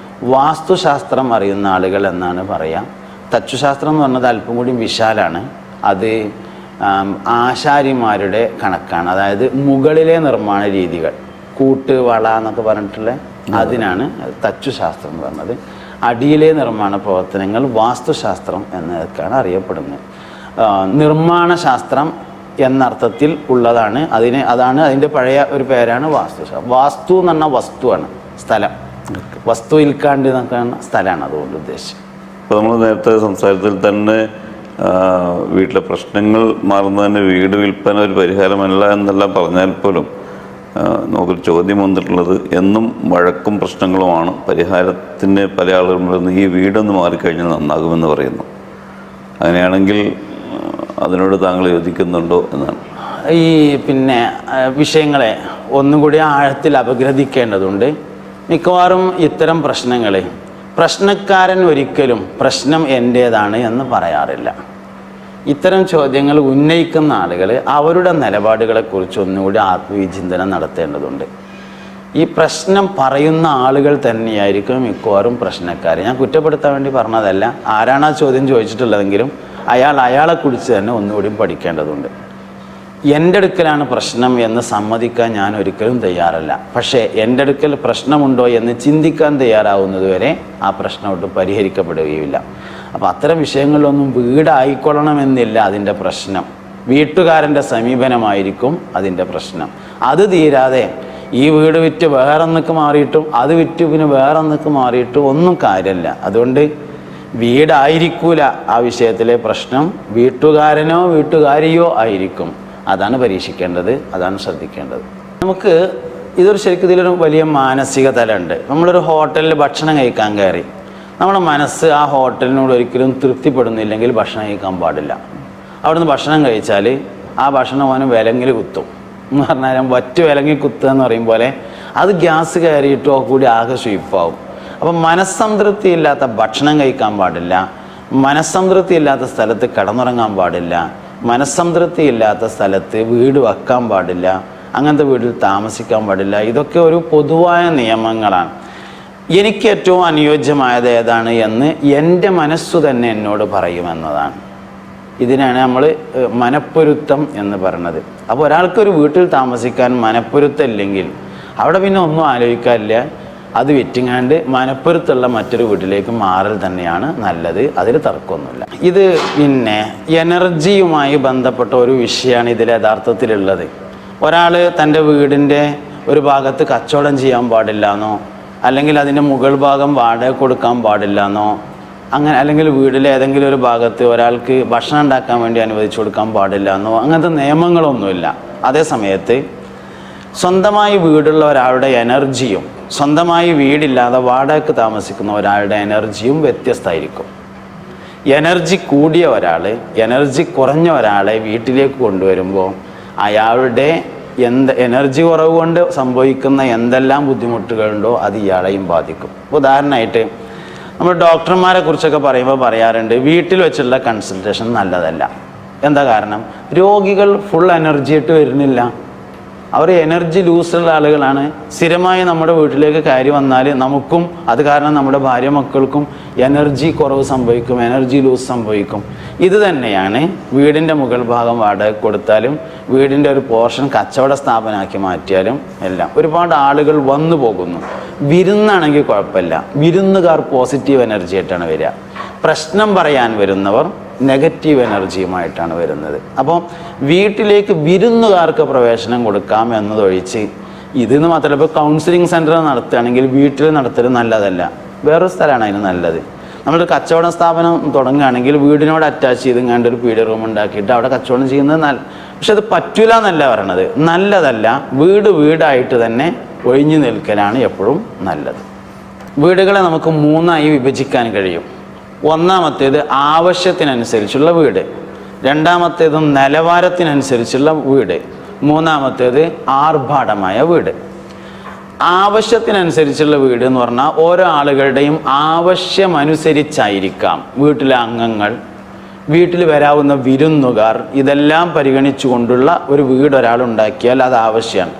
വാസ്തുശാസ്ത്രം അറിയുന്ന ആളുകൾ എന്നാണ് പറയുക. തച്ചുശാസ്ത്രം എന്ന് പറഞ്ഞത് അല്പം കൂടി വിശാലാണ്. അത് ആശാരിമാരുടെ കണക്കാണ്. അതായത് മുകളിലെ നിർമ്മാണ രീതികൾ, കൂട്ട്, വള എന്നൊക്കെ പറഞ്ഞിട്ടുള്ള അതിനാണ് തച്ചുശാസ്ത്രം എന്ന് പറഞ്ഞത്. അടിയിലെ നിർമ്മാണ പ്രവർത്തനങ്ങൾ വാസ്തുശാസ്ത്രം എന്നതൊക്കെയാണ് അറിയപ്പെടുന്നത്. നിർമ്മാണ ശാസ്ത്രം എന്നർത്ഥത്തിൽ ഉള്ളതാണ് അതാണ് അതിൻ്റെ പഴയ ഒരു പേരാണ് വാസ്തുശാസ്ത്രം. വാസ്തു എന്ന് പറഞ്ഞാൽ വസ്തുവാണ്, സ്ഥലം. വസ്തു ഇൽക്കാണ്ട് എന്നൊക്കെയാണ് സ്ഥലമാണ് അതുകൊണ്ട് ഉദ്ദേശിച്ചത്. ഇപ്പോൾ നമ്മൾ നേരത്തെ സംസാരത്തിൽ തന്നെ വീട്ടിലെ പ്രശ്നങ്ങൾ മാറുന്നതിന് വീട് വിൽപ്പന ഒരു പരിഹാരമല്ല എന്നെല്ലാം പറഞ്ഞാൽ പോലും നമുക്കൊരു ചോദ്യം വന്നിട്ടുള്ളത് എന്നും വഴക്കും പ്രശ്നങ്ങളുമാണ്. പരിഹാരത്തിന് പല ആളുകളും പറയുന്നത് ഈ വീടൊന്ന് മാറിക്കഴിഞ്ഞാൽ നന്നാകുമെന്ന് പറയുന്നു. അങ്ങനെയാണെങ്കിൽ അതിനോട് താങ്കൾ യോജിക്കുന്നുണ്ടോ എന്നാണ്. ഈ വിഷയങ്ങളെ ഒന്നുകൂടി ആഴത്തിൽ അപഗ്രഥിക്കേണ്ടതുണ്ട്. മിക്കവാറും ഇത്തരം പ്രശ്നക്കാരൻ ഒരിക്കലും പ്രശ്നം എൻ്റേതാണ് എന്ന് പറയാറില്ല. ഇത്തരം ചോദ്യങ്ങൾ ഉന്നയിക്കുന്ന ആളുകൾ അവരുടെ നിലപാടുകളെക്കുറിച്ച് ഒന്നുകൂടി ആത്മവിചിന്തനം നടത്തേണ്ടതുണ്ട്. ഈ പ്രശ്നം പറയുന്ന ആളുകൾ തന്നെയായിരിക്കും മിക്കവാറും പ്രശ്നക്കാർ. ഞാൻ കുറ്റപ്പെടുത്താൻ വേണ്ടി പറഞ്ഞതല്ല. ആരാണ് ആ ചോദ്യം ചോദിച്ചിട്ടുള്ളതെങ്കിലും അയാളെക്കുറിച്ച് തന്നെ ഒന്നുകൂടി പഠിക്കേണ്ടതുണ്ട്. എൻ്റെ അടുക്കലാണ് പ്രശ്നം എന്ന് സമ്മതിക്കാൻ ഞാൻ ഒരിക്കലും തയ്യാറല്ല. പക്ഷേ എൻ്റെ അടുക്കൽ പ്രശ്നമുണ്ടോ എന്ന് ചിന്തിക്കാൻ തയ്യാറാവുന്നതുവരെ ആ പ്രശ്നം ഒട്ടും പരിഹരിക്കപ്പെടുകയില്ല. അപ്പോൾ അത്തരം വിഷയങ്ങളിലൊന്നും വീടായിക്കൊള്ളണമെന്നില്ല അതിൻ്റെ പ്രശ്നം. വീട്ടുകാരൻ്റെ സമീപനമായിരിക്കും അതിൻ്റെ പ്രശ്നം. അത് തീരാതെ ഈ വീട് വിറ്റ് വേറൊന്നൊക്കെ മാറിയിട്ടും അത് വിറ്റ് പിന്നെ വേറൊന്നൊക്കെ മാറിയിട്ടും ഒന്നും കാര്യമില്ല. അതുകൊണ്ട് വീടായിരിക്കൂല ആ വിഷയത്തിലെ പ്രശ്നം, വീട്ടുകാരനോ വീട്ടുകാരിയോ ആയിരിക്കും. അതാണ് പരീക്ഷിക്കേണ്ടത്, അതാണ് ശ്രദ്ധിക്കേണ്ടത്. നമുക്ക് ശരിക്കും ഇതിലൊരു വലിയ മാനസിക തലമുണ്ട്. നമ്മളൊരു ഹോട്ടലിൽ ഭക്ഷണം കഴിക്കാൻ കയറി, നമ്മുടെ മനസ്സ് ആ ഹോട്ടലിനോട് ഒരിക്കലും തൃപ്തിപ്പെടുന്നില്ലെങ്കിൽ ഭക്ഷണം കഴിക്കാൻ പാടില്ല. അവിടുന്ന് ഭക്ഷണം കഴിച്ചാൽ ആ ഭക്ഷണം അവന് വിലങ്ങിൽ കുത്തും എന്ന് പറഞ്ഞാൽ വറ്റ് വിലങ്ങി കുത്തുക എന്ന് പറയും പോലെ അത് ഗ്യാസ് കയറിയിട്ടോ കൂടി ആകെ സ്വീപ്പാവും. അപ്പം മനസ്സംതൃപ്തി ഇല്ലാത്ത ഭക്ഷണം കഴിക്കാൻ പാടില്ല, മനസ്സംതൃപ്തി ഇല്ലാത്ത സ്ഥലത്ത് കിടന്നുറങ്ങാൻ പാടില്ല, മനസ്സംതൃപ്തി ഇല്ലാത്ത സ്ഥലത്ത് വീട് വെക്കാൻ പാടില്ല, അങ്ങനത്തെ വീട്ടിൽ താമസിക്കാൻ പാടില്ല. ഇതൊക്കെ ഒരു പൊതുവായ നിയമങ്ങളാണ്. എനിക്ക് ഏറ്റവും അനുയോജ്യമായത് ഏതാണ് എന്ന് എൻ്റെ മനസ്സു തന്നെ എന്നോട് പറയുമെന്നതാണ്. ഇതിനാണ് നമ്മൾ മനപ്പൊരുത്തം എന്ന് പറയുന്നത്. അപ്പോൾ ഒരാൾക്കൊരു വീട്ടിൽ താമസിക്കാൻ മനപ്പൊരുത്തം ഇല്ലെങ്കിൽ അവിടെ പിന്നെ ഒന്നും ആലോചിക്കാനില്ല, അത് വിറ്റിങ്ങാണ്ട് മനപ്പൊരുത്തുള്ള മറ്റൊരു വീട്ടിലേക്ക് മാറൽ തന്നെയാണ് നല്ലത്. അതിൽ തർക്കമൊന്നുമില്ല. ഇത് എനർജിയുമായി ബന്ധപ്പെട്ട ഒരു വിഷയമാണ് ഇതിൽ യഥാർത്ഥത്തിലുള്ളത്. ഒരാൾ തൻ്റെ വീടിൻ്റെ ഒരു ഭാഗത്ത് കച്ചവടം ചെയ്യാൻ പാടില്ല എന്നോ അല്ലെങ്കിൽ അതിൻ്റെ മുകൾ ഭാഗം വാടക കൊടുക്കാൻ പാടില്ല എന്നോ അങ്ങനെ അല്ലെങ്കിൽ വീട്ടിലെ ഏതെങ്കിലും ഒരു ഭാഗത്ത് ഒരാൾക്ക് ഭക്ഷണം ഉണ്ടാക്കാൻ വേണ്ടി അനുവദിച്ചു കൊടുക്കാൻ പാടില്ല എന്നോ അങ്ങനത്തെ നിയമങ്ങളൊന്നുമില്ല. അതേ സമയത്ത് സ്വന്തമായി വീടുള്ള ഒരാളുടെ എനർജിയും സ്വന്തമായി വീടില്ലാതെ വാടകയ്ക്ക് താമസിക്കുന്ന ഒരാളുടെ എനർജിയും വ്യത്യസ്തമായിരിക്കും. എനർജി കൂടിയ ഒരാൾ എനർജി കുറഞ്ഞ ഒരാളെ വീട്ടിലേക്ക് കൊണ്ടുവരുമ്പോൾ അയാളുടെ എനർജി കുറവ് കൊണ്ട് സംഭവിക്കുന്ന എന്തെല്ലാം ബുദ്ധിമുട്ടുകളുണ്ടോ അത് ഇയാളെയും ബാധിക്കും. ഉദാഹരണമായിട്ട് നമ്മൾ ഡോക്ടർമാരെ കുറിച്ചൊക്കെ പറയുമ്പോൾ പറയാറുണ്ട് വീട്ടിൽ വെച്ചുള്ള കൺസൾട്ടേഷൻ നല്ലതല്ല. എന്താ കാരണം? രോഗികൾ ഫുൾ എനർജി ആയിട്ട് വരുന്നില്ല, അവർ എനർജി ലൂസുള്ള ആളുകളാണ്. സ്ഥിരമായി നമ്മുടെ വീട്ടിലേക്ക് കയറി വന്നാൽ നമുക്കും അത് കാരണം നമ്മുടെ ഭാര്യ മക്കൾക്കും എനർജി കുറവ് സംഭവിക്കും, എനർജി ലൂസ് സംഭവിക്കും. ഇത് തന്നെയാണ് വീടിൻ്റെ മുകൾ ഭാഗം വാടക കൊടുത്താലും വീടിൻ്റെ ഒരു പോർഷൻ കച്ചവട സ്ഥാപനമാക്കി മാറ്റിയാലും എല്ലാം. ഒരുപാട് ആളുകൾ വന്നു പോകുന്നു. വിരുന്നാണെങ്കിൽ കുഴപ്പമില്ല, വിരുന്നുകാർ പോസിറ്റീവ് എനർജി ആയിട്ടാണ് വരിക. പ്രശ്നം പറയാൻ വരുന്നവർ നെഗറ്റീവ് എനർജിയുമായിട്ടാണ് വരുന്നത്. അപ്പോൾ വീട്ടിലേക്ക് വിരുന്നുകാർക്ക് പ്രവേശനം കൊടുക്കാം എന്നതൊഴിച്ച് ഇതെന്ന് മാത്രമല്ല, ഇപ്പോൾ കൗൺസിലിംഗ് സെൻറ്റർ നടത്തുകയാണെങ്കിൽ വീട്ടിൽ നടത്തൽ നല്ലതല്ല, വേറൊരു സ്ഥലമാണ് അതിന് നല്ലത്. നമ്മളൊരു കച്ചവട സ്ഥാപനം തുടങ്ങുകയാണെങ്കിൽ വീടിനോട് അറ്റാച്ച് ചെയ്ത് കണ്ട് ഒരു പീഡിയ റൂം ഉണ്ടാക്കിയിട്ട് അവിടെ കച്ചവടം ചെയ്യുന്നത് നല്ല. പക്ഷെ അത് പറ്റൂല എന്നല്ല പറയണത്, നല്ലതല്ല. വീടായിട്ട് തന്നെ ഒഴിഞ്ഞു നിൽക്കലാണ് എപ്പോഴും നല്ലത്. വീടുകളെ നമുക്ക് മൂന്നായി വിഭജിക്കാൻ കഴിയും. ഒന്നാമത്തേത് ആവശ്യത്തിനനുസരിച്ചുള്ള വീട്, രണ്ടാമത്തേത് നിലവാരത്തിനനുസരിച്ചുള്ള വീട്, മൂന്നാമത്തേത് ആർഭാടമായ വീട്. ആവശ്യത്തിനനുസരിച്ചുള്ള വീട് എന്ന് പറഞ്ഞാൽ ഓരോ ആളുകളുടെയും ആവശ്യമനുസരിച്ചായിരിക്കാം വീട്ടിലെ അംഗങ്ങൾ, വീട്ടിൽ വരാവുന്ന വിരുന്നുകാർ, ഇതെല്ലാം പരിഗണിച്ചുകൊണ്ടുള്ള ഒരു വീട് ഒരാളുണ്ടാക്കിയാൽ അത് ആവശ്യമാണ്.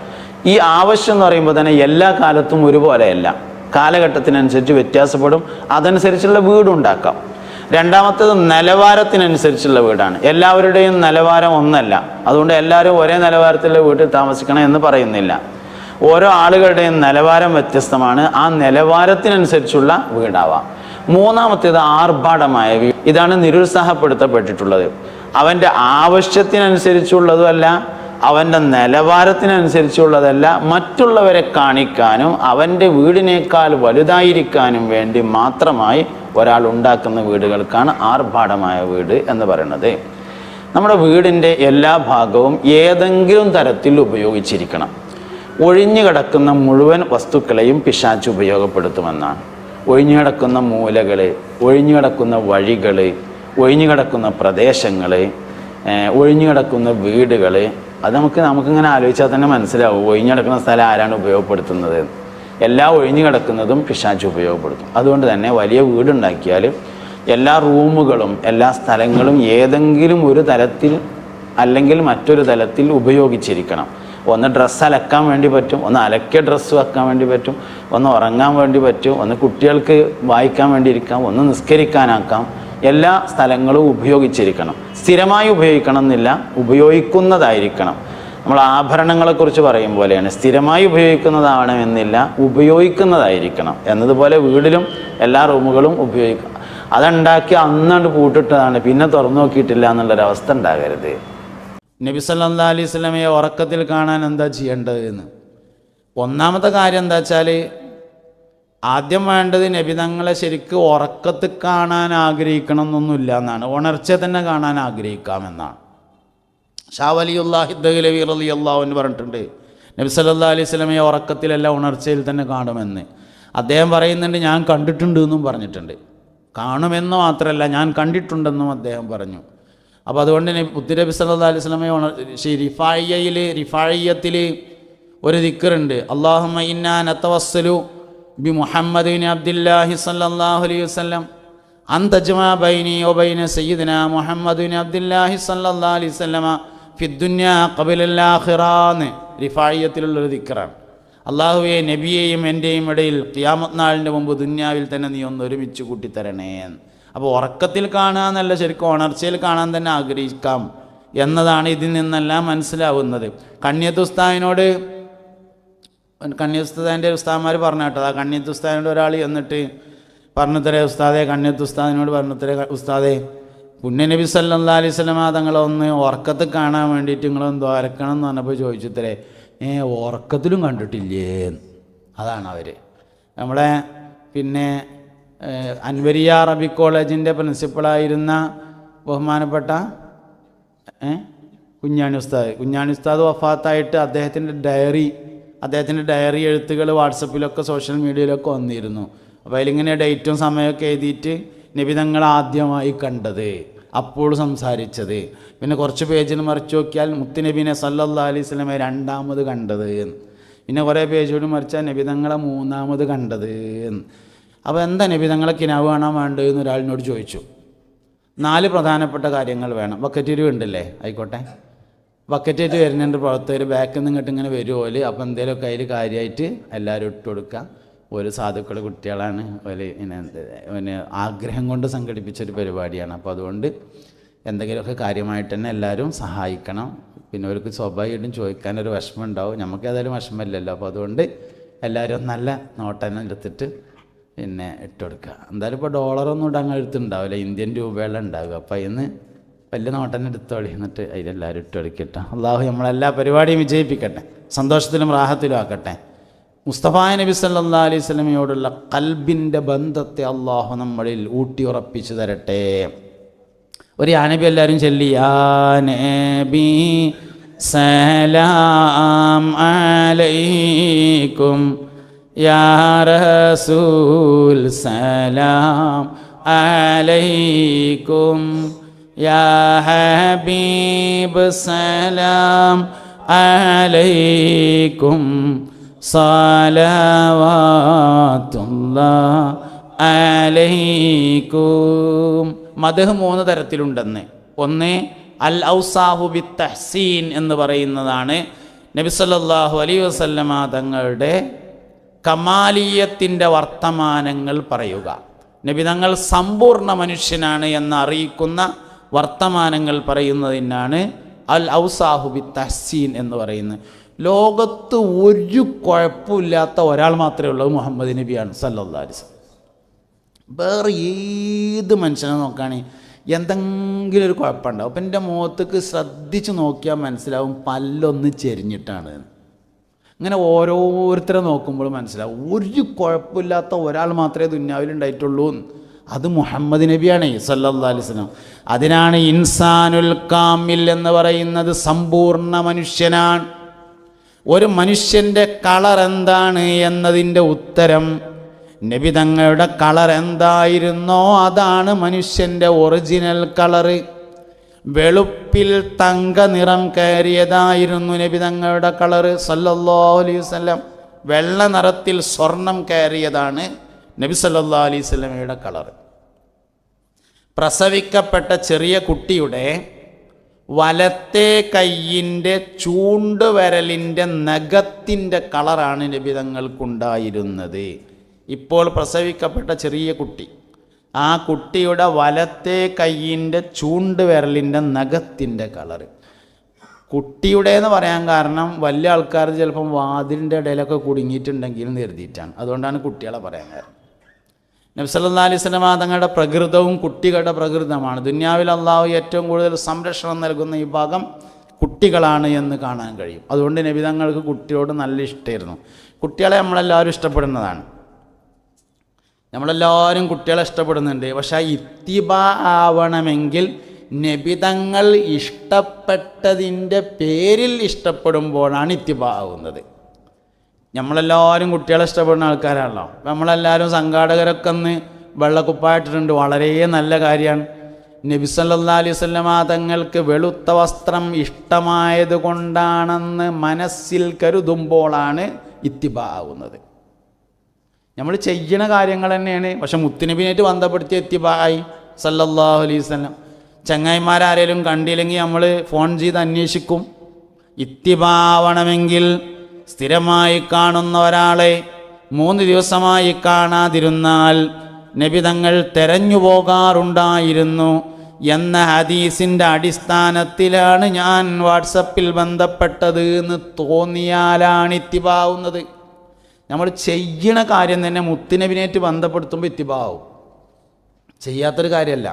ഈ ആവശ്യം എന്ന് പറയുമ്പോൾ തന്നെ എല്ലാ കാലത്തും ഒരുപോലെയല്ല, കാലഘട്ടത്തിനനുസരിച്ച് വ്യത്യാസപ്പെടും. അതനുസരിച്ചുള്ള വീടുണ്ടാക്കാം. രണ്ടാമത്തേത് നിലവാരത്തിനനുസരിച്ചുള്ള വീടാണ്. എല്ലാവരുടെയും നിലവാരം ഒന്നല്ല, അതുകൊണ്ട് എല്ലാവരും ഒരേ നിലവാരത്തിലുള്ള വീട്ടിൽ താമസിക്കണം എന്ന് പറയുന്നില്ല. ഓരോ ആളുകളുടെയും നിലവാരം വ്യത്യസ്തമാണ്, ആ നിലവാരത്തിനനുസരിച്ചുള്ള വീടാവാം. മൂന്നാമത്തേത് ആർഭാടമായ വീട്. ഇതാണ് നിരുത്സാഹപ്പെടുത്തപ്പെട്ടിട്ടുള്ളത്. അവൻ്റെ ആവശ്യത്തിനനുസരിച്ചുള്ളതുമല്ല, അവൻ്റെ നിലവാരത്തിനനുസരിച്ചുള്ളതല്ല, മറ്റുള്ളവരെ കാണിക്കാനും അവൻ്റെ വീടിനേക്കാൾ വലുതായിരിക്കാനും വേണ്ടി മാത്രമായി ഒരാൾ ഉണ്ടാക്കുന്ന വീടുകൾക്കാണ് ആർഭാടമായ വീട് എന്ന് പറയുന്നത്. നമ്മുടെ വീടിൻ്റെ എല്ലാ ഭാഗവും ഏതെങ്കിലും തരത്തിൽ ഉപയോഗിച്ചിരിക്കണം. ഒഴിഞ്ഞു കിടക്കുന്ന മുഴുവൻ വസ്തുക്കളെയും പിശാച് ഉപയോഗപ്പെടുത്തുമെന്നാണ്. ഒഴിഞ്ഞു കിടക്കുന്ന മൂലകൾ, ഒഴിഞ്ഞു കിടക്കുന്ന വഴികൾ, ഒഴിഞ്ഞു കിടക്കുന്ന പ്രദേശങ്ങൾ, ഒഴിഞ്ഞു കിടക്കുന്ന വീടുകൾ, അത് നമുക്കിങ്ങനെ ആലോചിച്ചാൽ തന്നെ മനസ്സിലാവും ഒഴിഞ്ഞു കിടക്കുന്ന സ്ഥലം ആരാണ് ഉപയോഗപ്പെടുത്തുന്നത്. എല്ലാ ഒഴിഞ്ഞു കിടക്കുന്നതും പിശാച് ഉപയോഗപ്പെടുത്തും. അതുകൊണ്ട് തന്നെ വലിയ വീടുണ്ടാക്കിയാൽ എല്ലാ റൂമുകളും എല്ലാ സ്ഥലങ്ങളും ഏതെങ്കിലും ഒരു തലത്തിൽ അല്ലെങ്കിൽ മറ്റൊരു തലത്തിൽ ഉപയോഗിച്ചിരിക്കണം. ഒന്ന് ഡ്രസ്സ് അലക്കാൻ വേണ്ടി പറ്റും, ഒന്ന് അലക്കിയ ഡ്രസ്സ് വെക്കാൻ വേണ്ടി പറ്റും, ഒന്ന് ഉറങ്ങാൻ വേണ്ടി പറ്റും, ഒന്ന് കുട്ടികൾക്ക് വായിക്കാൻ വേണ്ടി ഇരിക്കാം, ഒന്ന് നിസ്കരിക്കാനാക്കാം. എല്ലാ സ്ഥലങ്ങളും ഉപയോഗിച്ചിരിക്കണം. സ്ഥിരമായി ഉപയോഗിക്കണം എന്നില്ല, ഉപയോഗിക്കുന്നതായിരിക്കണം. നമ്മൾ ആഭരണങ്ങളെക്കുറിച്ച് പറയും പോലെയാണ്, സ്ഥിരമായി ഉപയോഗിക്കുന്നതാവണമെന്നില്ല, ഉപയോഗിക്കുന്നതായിരിക്കണം എന്നതുപോലെ വീടിലും എല്ലാ റൂമുകളും ഉപയോഗിക്കണം. അതുണ്ടാക്കി അന്നാണ്ട് പൂട്ടിട്ടതാണ്, പിന്നെ തുറന്നു നോക്കിയിട്ടില്ല എന്നുള്ളൊരവസ്ഥ ഉണ്ടാകരുത്. നബി സല്ലല്ലാഹു അലൈഹി വസല്ലമയെ ഉറക്കത്തിൽ കാണാൻ എന്താ ചെയ്യേണ്ടത് എന്ന്. ഒന്നാമത്തെ കാര്യം എന്താ വെച്ചാൽ, ആദ്യം വേണ്ടത് നബി തങ്ങളെ ശരിക്ക് ഉറക്കത്തിൽ കാണാൻ ആഗ്രഹിക്കണം എന്നൊന്നുമില്ല എന്നാണ്, ഉണർച്ച തന്നെ കാണാൻ ആഗ്രഹിക്കാമെന്നാണ്. ഷാ വലിയുല്ലാഹി ദഹ്ലവി റളിയല്ലാഹു അൻഹു പറഞ്ഞിട്ടുണ്ട്, നബി സല്ലല്ലാഹു അലൈഹി വസല്ലമയെ ഉറക്കത്തിലല്ല ഉണർച്ചയിൽ തന്നെ കാണുമെന്ന്. അദ്ദേഹം പറയുന്നുണ്ട്, ഞാൻ കണ്ടിട്ടുണ്ട് എന്നും പറഞ്ഞിട്ടുണ്ട്. കാണുമെന്ന് മാത്രമല്ല, ഞാൻ കണ്ടിട്ടുണ്ടെന്നും അദ്ദേഹം പറഞ്ഞു. അപ്പോൾ അതുകൊണ്ട് മുത്തുനബി സല്ലല്ലാഹു അലൈഹി വസല്ലമയെ റിഫായിയത്തിൽ ഒരു ദിക്റുണ്ട്, അല്ലാഹുമ്മ ഇന്നാ നതവസ്സലു ബി മുഹമ്മദ് ബിൻ അബ്ദുല്ലാഹി സല്ലല്ലാഹു അലൈഹി വസല്ലം അൻ തജ്മഅ ബൈനി വബൈന സയ്യിദിനാ മുഹമ്മദ് ബിൻ അബ്ദുല്ലാഹി സല്ലല്ലാഹു അലൈഹി വസല്ലമ ഫിദ്ദുന്യാ ഖബലൽ ആഖിറാന്ന് റിഫായിയത്തിലുള്ളൊരു ദിക്റാണ്. അള്ളാഹുവെ, നബിയെയും എൻ്റെയും ഇടയിൽ ഖിയാമത്ത് നാളിൻ്റെ മുമ്പ് ദുന്യാവിൽ തന്നെ നീ ഒന്ന് ഒരുമിച്ച് കൂട്ടിത്തരണേ. അപ്പോൾ ഉറക്കത്തിൽ കാണുക എന്നല്ല, ശരിക്കും ഉണർച്ചയിൽ കാണാൻ തന്നെ ആഗ്രഹിക്കാം എന്നതാണ് ഇതിൽ നിന്നെല്ലാം മനസ്സിലാവുന്നത്. കണ്യത്ത് ഉസ്താദിനോട്, കണ്യത്ത് ഉസ്താദിൻ്റെ ഉസ്താദന്മാർ പറഞ്ഞു കേട്ടോ, ആ കണ്യത്ത് ഉസ്താദിനോട് ഒരാൾ എന്നിട്ട് പറഞ്ഞു തരേ ഉസ്താദെ, കണ്യത്ത് ഉസ്താദിനോട് പറഞ്ഞു തരേ ഉസ്താദെ, പുണ്യനബി സല്ലല്ലാഹു അലൈഹി വസല്ലമ തങ്ങളൊന്ന് ഉറക്കത്തിൽ കാണാൻ വേണ്ടിയിട്ട് നിങ്ങളൊന്ന് ദ്വാരക്കണം എന്ന് പറഞ്ഞപ്പോൾ ചോദിച്ചു തരേ, ഉറക്കത്തിലും കണ്ടിട്ടില്ലേ. അതാണ് അവർ നമ്മളെ പിന്നെ അൻവരിയ അറബിക് കോളേജിൻ്റെ പ്രിൻസിപ്പളായിരുന്ന ബഹുമാനപ്പെട്ട കുഞ്ഞാണി ഉസ്താദ് വഫാത്തായിട്ട് അദ്ദേഹത്തിൻ്റെ ഡയറി എഴുത്തുകൾ വാട്സപ്പിലൊക്കെ സോഷ്യൽ മീഡിയയിലൊക്കെ വന്നിരുന്നു. അപ്പോൾ അതിലിങ്ങനെ ഡേറ്റും സമയമൊക്കെ എഴുതിയിട്ട് നബി തങ്ങൾ ആദ്യമായി കണ്ടത്, അപ്പോൾ സംസാരിച്ചത്, പിന്നെ കുറച്ച് പേജിൽ മറിച്ച് നോക്കിയാൽ മുത്തുനബീനെ സല്ലല്ലാഹു അലൈഹി വസല്ലമയെ രണ്ടാമത് കണ്ടത് എന്ന്, പിന്നെ കുറേ പേജോട് മറിച്ചാൽ നബി തങ്ങളെ മൂന്നാമത് കണ്ടത് എന്ന്. അപ്പോൾ എന്താ നബി തങ്ങളെ കിനാവ് കാണാൻ വേണ്ടത് എന്ന് ഒരാളിനോട് ചോദിച്ചു. 4 പ്രധാനപ്പെട്ട കാര്യങ്ങൾ വേണം. ബക്കറ്റ് ഉണ്ടല്ലേ, ആയിക്കോട്ടെ. ബക്കറ്റായിട്ട് വരുന്നുണ്ട് പ്രവർത്തകർ, ബാക്കിൽ നിന്ന് ഇങ്ങോട്ട് ഇങ്ങനെ വരുമോല്. അപ്പോൾ എന്തെങ്കിലുമൊക്കെ അതിൽ കാര്യമായിട്ട് എല്ലാവരും ഇട്ട് കൊടുക്കുക. ഒരു സാധുക്കൾ കുട്ടികളാണ്, പിന്നെ ആഗ്രഹം കൊണ്ട് സംഘടിപ്പിച്ചൊരു പരിപാടിയാണ്. അപ്പോൾ അതുകൊണ്ട് എന്തെങ്കിലുമൊക്കെ കാര്യമായിട്ട് തന്നെ എല്ലാവരും സഹായിക്കണം. പിന്നെ അവർക്ക് സ്വാഭാവികമായിട്ടും ചോദിക്കാനൊരു വിഷമം ഉണ്ടാവും, നമുക്ക് ഏതായാലും വിഷമമില്ലല്ലോ. അപ്പോൾ അതുകൊണ്ട് എല്ലാവരും നല്ല നോട്ടന്നെ എടുത്തിട്ട് പിന്നെ ഇട്ട് കൊടുക്കുക. എന്തായാലും ഇപ്പോൾ ഡോളറൊന്നും ഇടാൻ എടുത്തുണ്ടാവില്ല, ഇന്ത്യൻ രൂപയെല്ലാം ഉണ്ടാവുക. അപ്പോൾ അതിന് വലിയ നോട്ടന്നെ എടുത്തോളി, എന്നിട്ട് അതിലെല്ലാവരും ഇട്ട് കൊടുക്കട്ടെ. അള്ളാഹു നമ്മളെല്ലാ പരിപാടിയും വിജയിപ്പിക്കട്ടെ, സന്തോഷത്തിലും റാഹത്തിലും ആക്കട്ടെ. മുസ്തഫ നബി സല്ലല്ലാഹു അലൈഹി വസല്ലമയോടുള്ള ഖൽബിൻ്റെ ബന്ധത്തെ അള്ളാഹു നമ്മളിൽ ഊട്ടിയുറപ്പിച്ചു തരട്ടെ. ഒരു യാ നബി എല്ലാവരും ചൊല്ലി, യാ നബി സലാം അലൈക്കും, യാ റസൂൽ സലാം അലൈക്കും, യാ ഹബീബ് സലാം അലൈക്കും, സലവാത്തുല്ലാഹി അലൈക്കും. മദ്ഹ് 3 തരത്തിലുണ്ടെന്ന്. ഒന്ന് അൽ ഔസാഹു ബിത് തഹ്സീൻ എന്ന് പറയുന്നതാണ് നബി സല്ലല്ലാഹു അലൈഹി വസല്ലമ തങ്ങളുടെ കമാലിയത്തിൻ്റെ വർത്തമാനങ്ങൾ പറയുക. നബി തങ്ങൾ സമ്പൂർണ്ണ മനുഷ്യനാണ് എന്ന് അറിയിക്കുന്ന വർത്തമാനങ്ങൾ പറയുന്നതിനാണ് അൽ ഔസാഹു ബിത് തഹ്സീൻ എന്ന് പറയുന്നത്. ലോകത്ത് ഒരു കുഴപ്പമില്ലാത്ത ഒരാൾ മാത്രമേ ഉള്ളൂ, മുഹമ്മദ് നബിയാണ് സല്ലല്ലാഹു അലൈഹി വസല്ലം. വേറെ ഏത് മനുഷ്യനെ നോക്കുകയാണെങ്കിൽ എന്തെങ്കിലും ഒരു കുഴപ്പമുണ്ടാവും. അപ്പം എൻ്റെ മുഖത്തേക്ക് ശ്രദ്ധിച്ച് നോക്കിയാൽ മനസ്സിലാവും പല്ലൊന്ന് ചെരിഞ്ഞിട്ടാണ്. ഇങ്ങനെ ഓരോരുത്തരെ നോക്കുമ്പോൾ മനസ്സിലാവും ഒരു കുഴപ്പമില്ലാത്ത ഒരാൾ മാത്രമേ ദുന്യാവിൽ ഉണ്ടായിട്ടുള്ളൂ, അത് മുഹമ്മദ് നബിയാണ് സല്ലല്ലാഹു അലൈഹി വസല്ലം. അതിനാണ് ഇൻസാനുൽ കാമിൽ എന്ന് പറയുന്നത്, സമ്പൂർണ്ണ മനുഷ്യനാണ്. ഒരു മനുഷ്യൻ്റെ കളർ എന്താണ് എന്നതിൻ്റെ ഉത്തരം നബി തങ്ങളുടെ കളർ എന്തായിരുന്നോ അതാണ് മനുഷ്യൻ്റെ ഒറിജിനൽ കളറ്. വെളുപ്പിൽ തങ്ക നിറം കയറിയതായിരുന്നു നബി തങ്ങളുടെ കളറ് സല്ലല്ലാഹു അലൈഹി വസല്ലം. വെള്ള നിറത്തിൽ സ്വർണം കയറിയതാണ് നബി സല്ലല്ലാഹു അലൈഹി വസല്ലമയുടെ കളറ്. പ്രസവിക്കപ്പെട്ട ചെറിയ കുട്ടിയുടെ വലത്തെ കൈയിൻ്റെ ചൂണ്ടുവിരലിൻ്റെ നഖത്തിൻ്റെ കളറാണ് നബി തങ്ങൾക്കുണ്ടായിരുന്നത്. ഇപ്പോൾ പ്രസവിക്കപ്പെട്ട ചെറിയ കുട്ടി, ആ കുട്ടിയുടെ വലത്തെ കൈയിൻ്റെ ചൂണ്ടുവിരലിൻ്റെ നഖത്തിൻ്റെ കളറ്. കുട്ടിയുടെ എന്ന് പറയാൻ കാരണം വലിയ ആൾക്കാർ ചിലപ്പം വാതിലിൻ്റെ ഇടയിലൊക്കെ കുടുങ്ങിയിട്ടുണ്ടെങ്കിൽ എന്ന് കരുതിയിട്ടാണ്, അതുകൊണ്ടാണ് കുട്ടികളെ പറയാൻ കാരണം. നബി സല്ലല്ലാഹു അലൈഹി വസല്ലം തങ്ങളുടെ പ്രകൃതവും കുട്ടികളുടെ പ്രകൃതമാണ്. ദുനിയാവിൽ അള്ളാഹു ഏറ്റവും കൂടുതൽ സംരക്ഷണം നൽകുന്ന ഈ ഭാഗം കുട്ടികളാണ് എന്ന് കാണാൻ കഴിയും. അതുകൊണ്ട് നബി തങ്ങൾക്ക് കുട്ടിയോട് നല്ല ഇഷ്ടമായിരുന്നു. കുട്ടികളെ നമ്മളെല്ലാവരും ഇഷ്ടപ്പെടുന്നതാണ്, നമ്മളെല്ലാവരും കുട്ടികളെ ഇഷ്ടപ്പെടുന്നുണ്ട്. പക്ഷേ ഇത്തിബാ ആവണമെങ്കിൽ നബി തങ്ങൾ ഇഷ്ടപ്പെട്ടതിൻ്റെ പേരിൽ ഇഷ്ടപ്പെടുമ്പോഴാണ് ഇത്തിബാ ആവുന്നത്. നമ്മളെല്ലാവരും കുട്ടികളെ ഇഷ്ടപ്പെടുന്ന ആൾക്കാരാണല്ലോ. നമ്മളെല്ലാവരും സംഘാടകരൊക്കെ ഒന്ന് വെള്ളക്കുപ്പായിട്ടിട്ടുണ്ട്, വളരെ നല്ല കാര്യമാണ്. നബി സല്ലല്ലാഹു അലൈഹി വസല്ലമ തങ്ങൾക്ക് വെളുത്ത വസ്ത്രം ഇഷ്ടമായത് കൊണ്ടാണെന്ന് മനസ്സിൽ കരുതുമ്പോഴാണ് ഇത്തിബാ ആവുന്നത്. നമ്മൾ ചെയ്യുന്ന കാര്യങ്ങൾ തന്നെയാണ്, പക്ഷെ മുത്തുനബിനായിട്ട് ബന്ധപ്പെടുത്തിയ ഇത്തിബായി സല്ലല്ലാഹു അലൈഹി വസല്ലം. ചങ്ങായിമാരാരേലും കണ്ടില്ലെങ്കിൽ നമ്മൾ ഫോൺ ചെയ്ത് അന്വേഷിക്കും. ഇത്തിബാ ആവണമെങ്കിൽ സ്ഥിരമായി കാണുന്ന ഒരാളെ 3 ദിവസമായി കാണാതിരുന്നാൽ നബി തങ്ങൾ തെരഞ്ഞു പോകാറുണ്ടായിരുന്നു എന്ന ഹദീസിൻ്റെ അടിസ്ഥാനത്തിലാണ് ഞാൻ വാട്സപ്പിൽ ബന്ധപ്പെട്ടത് എന്ന് തോന്നിയാലാണ് ഇത്തിബാവുന്നത്. നമ്മൾ ചെയ്യണ കാര്യം തന്നെ മുത്തുനബിനായിട്ട് ബന്ധപ്പെടുത്തുമ്പോൾ ഇത്തിബാവും, ചെയ്യാത്തൊരു കാര്യമല്ല.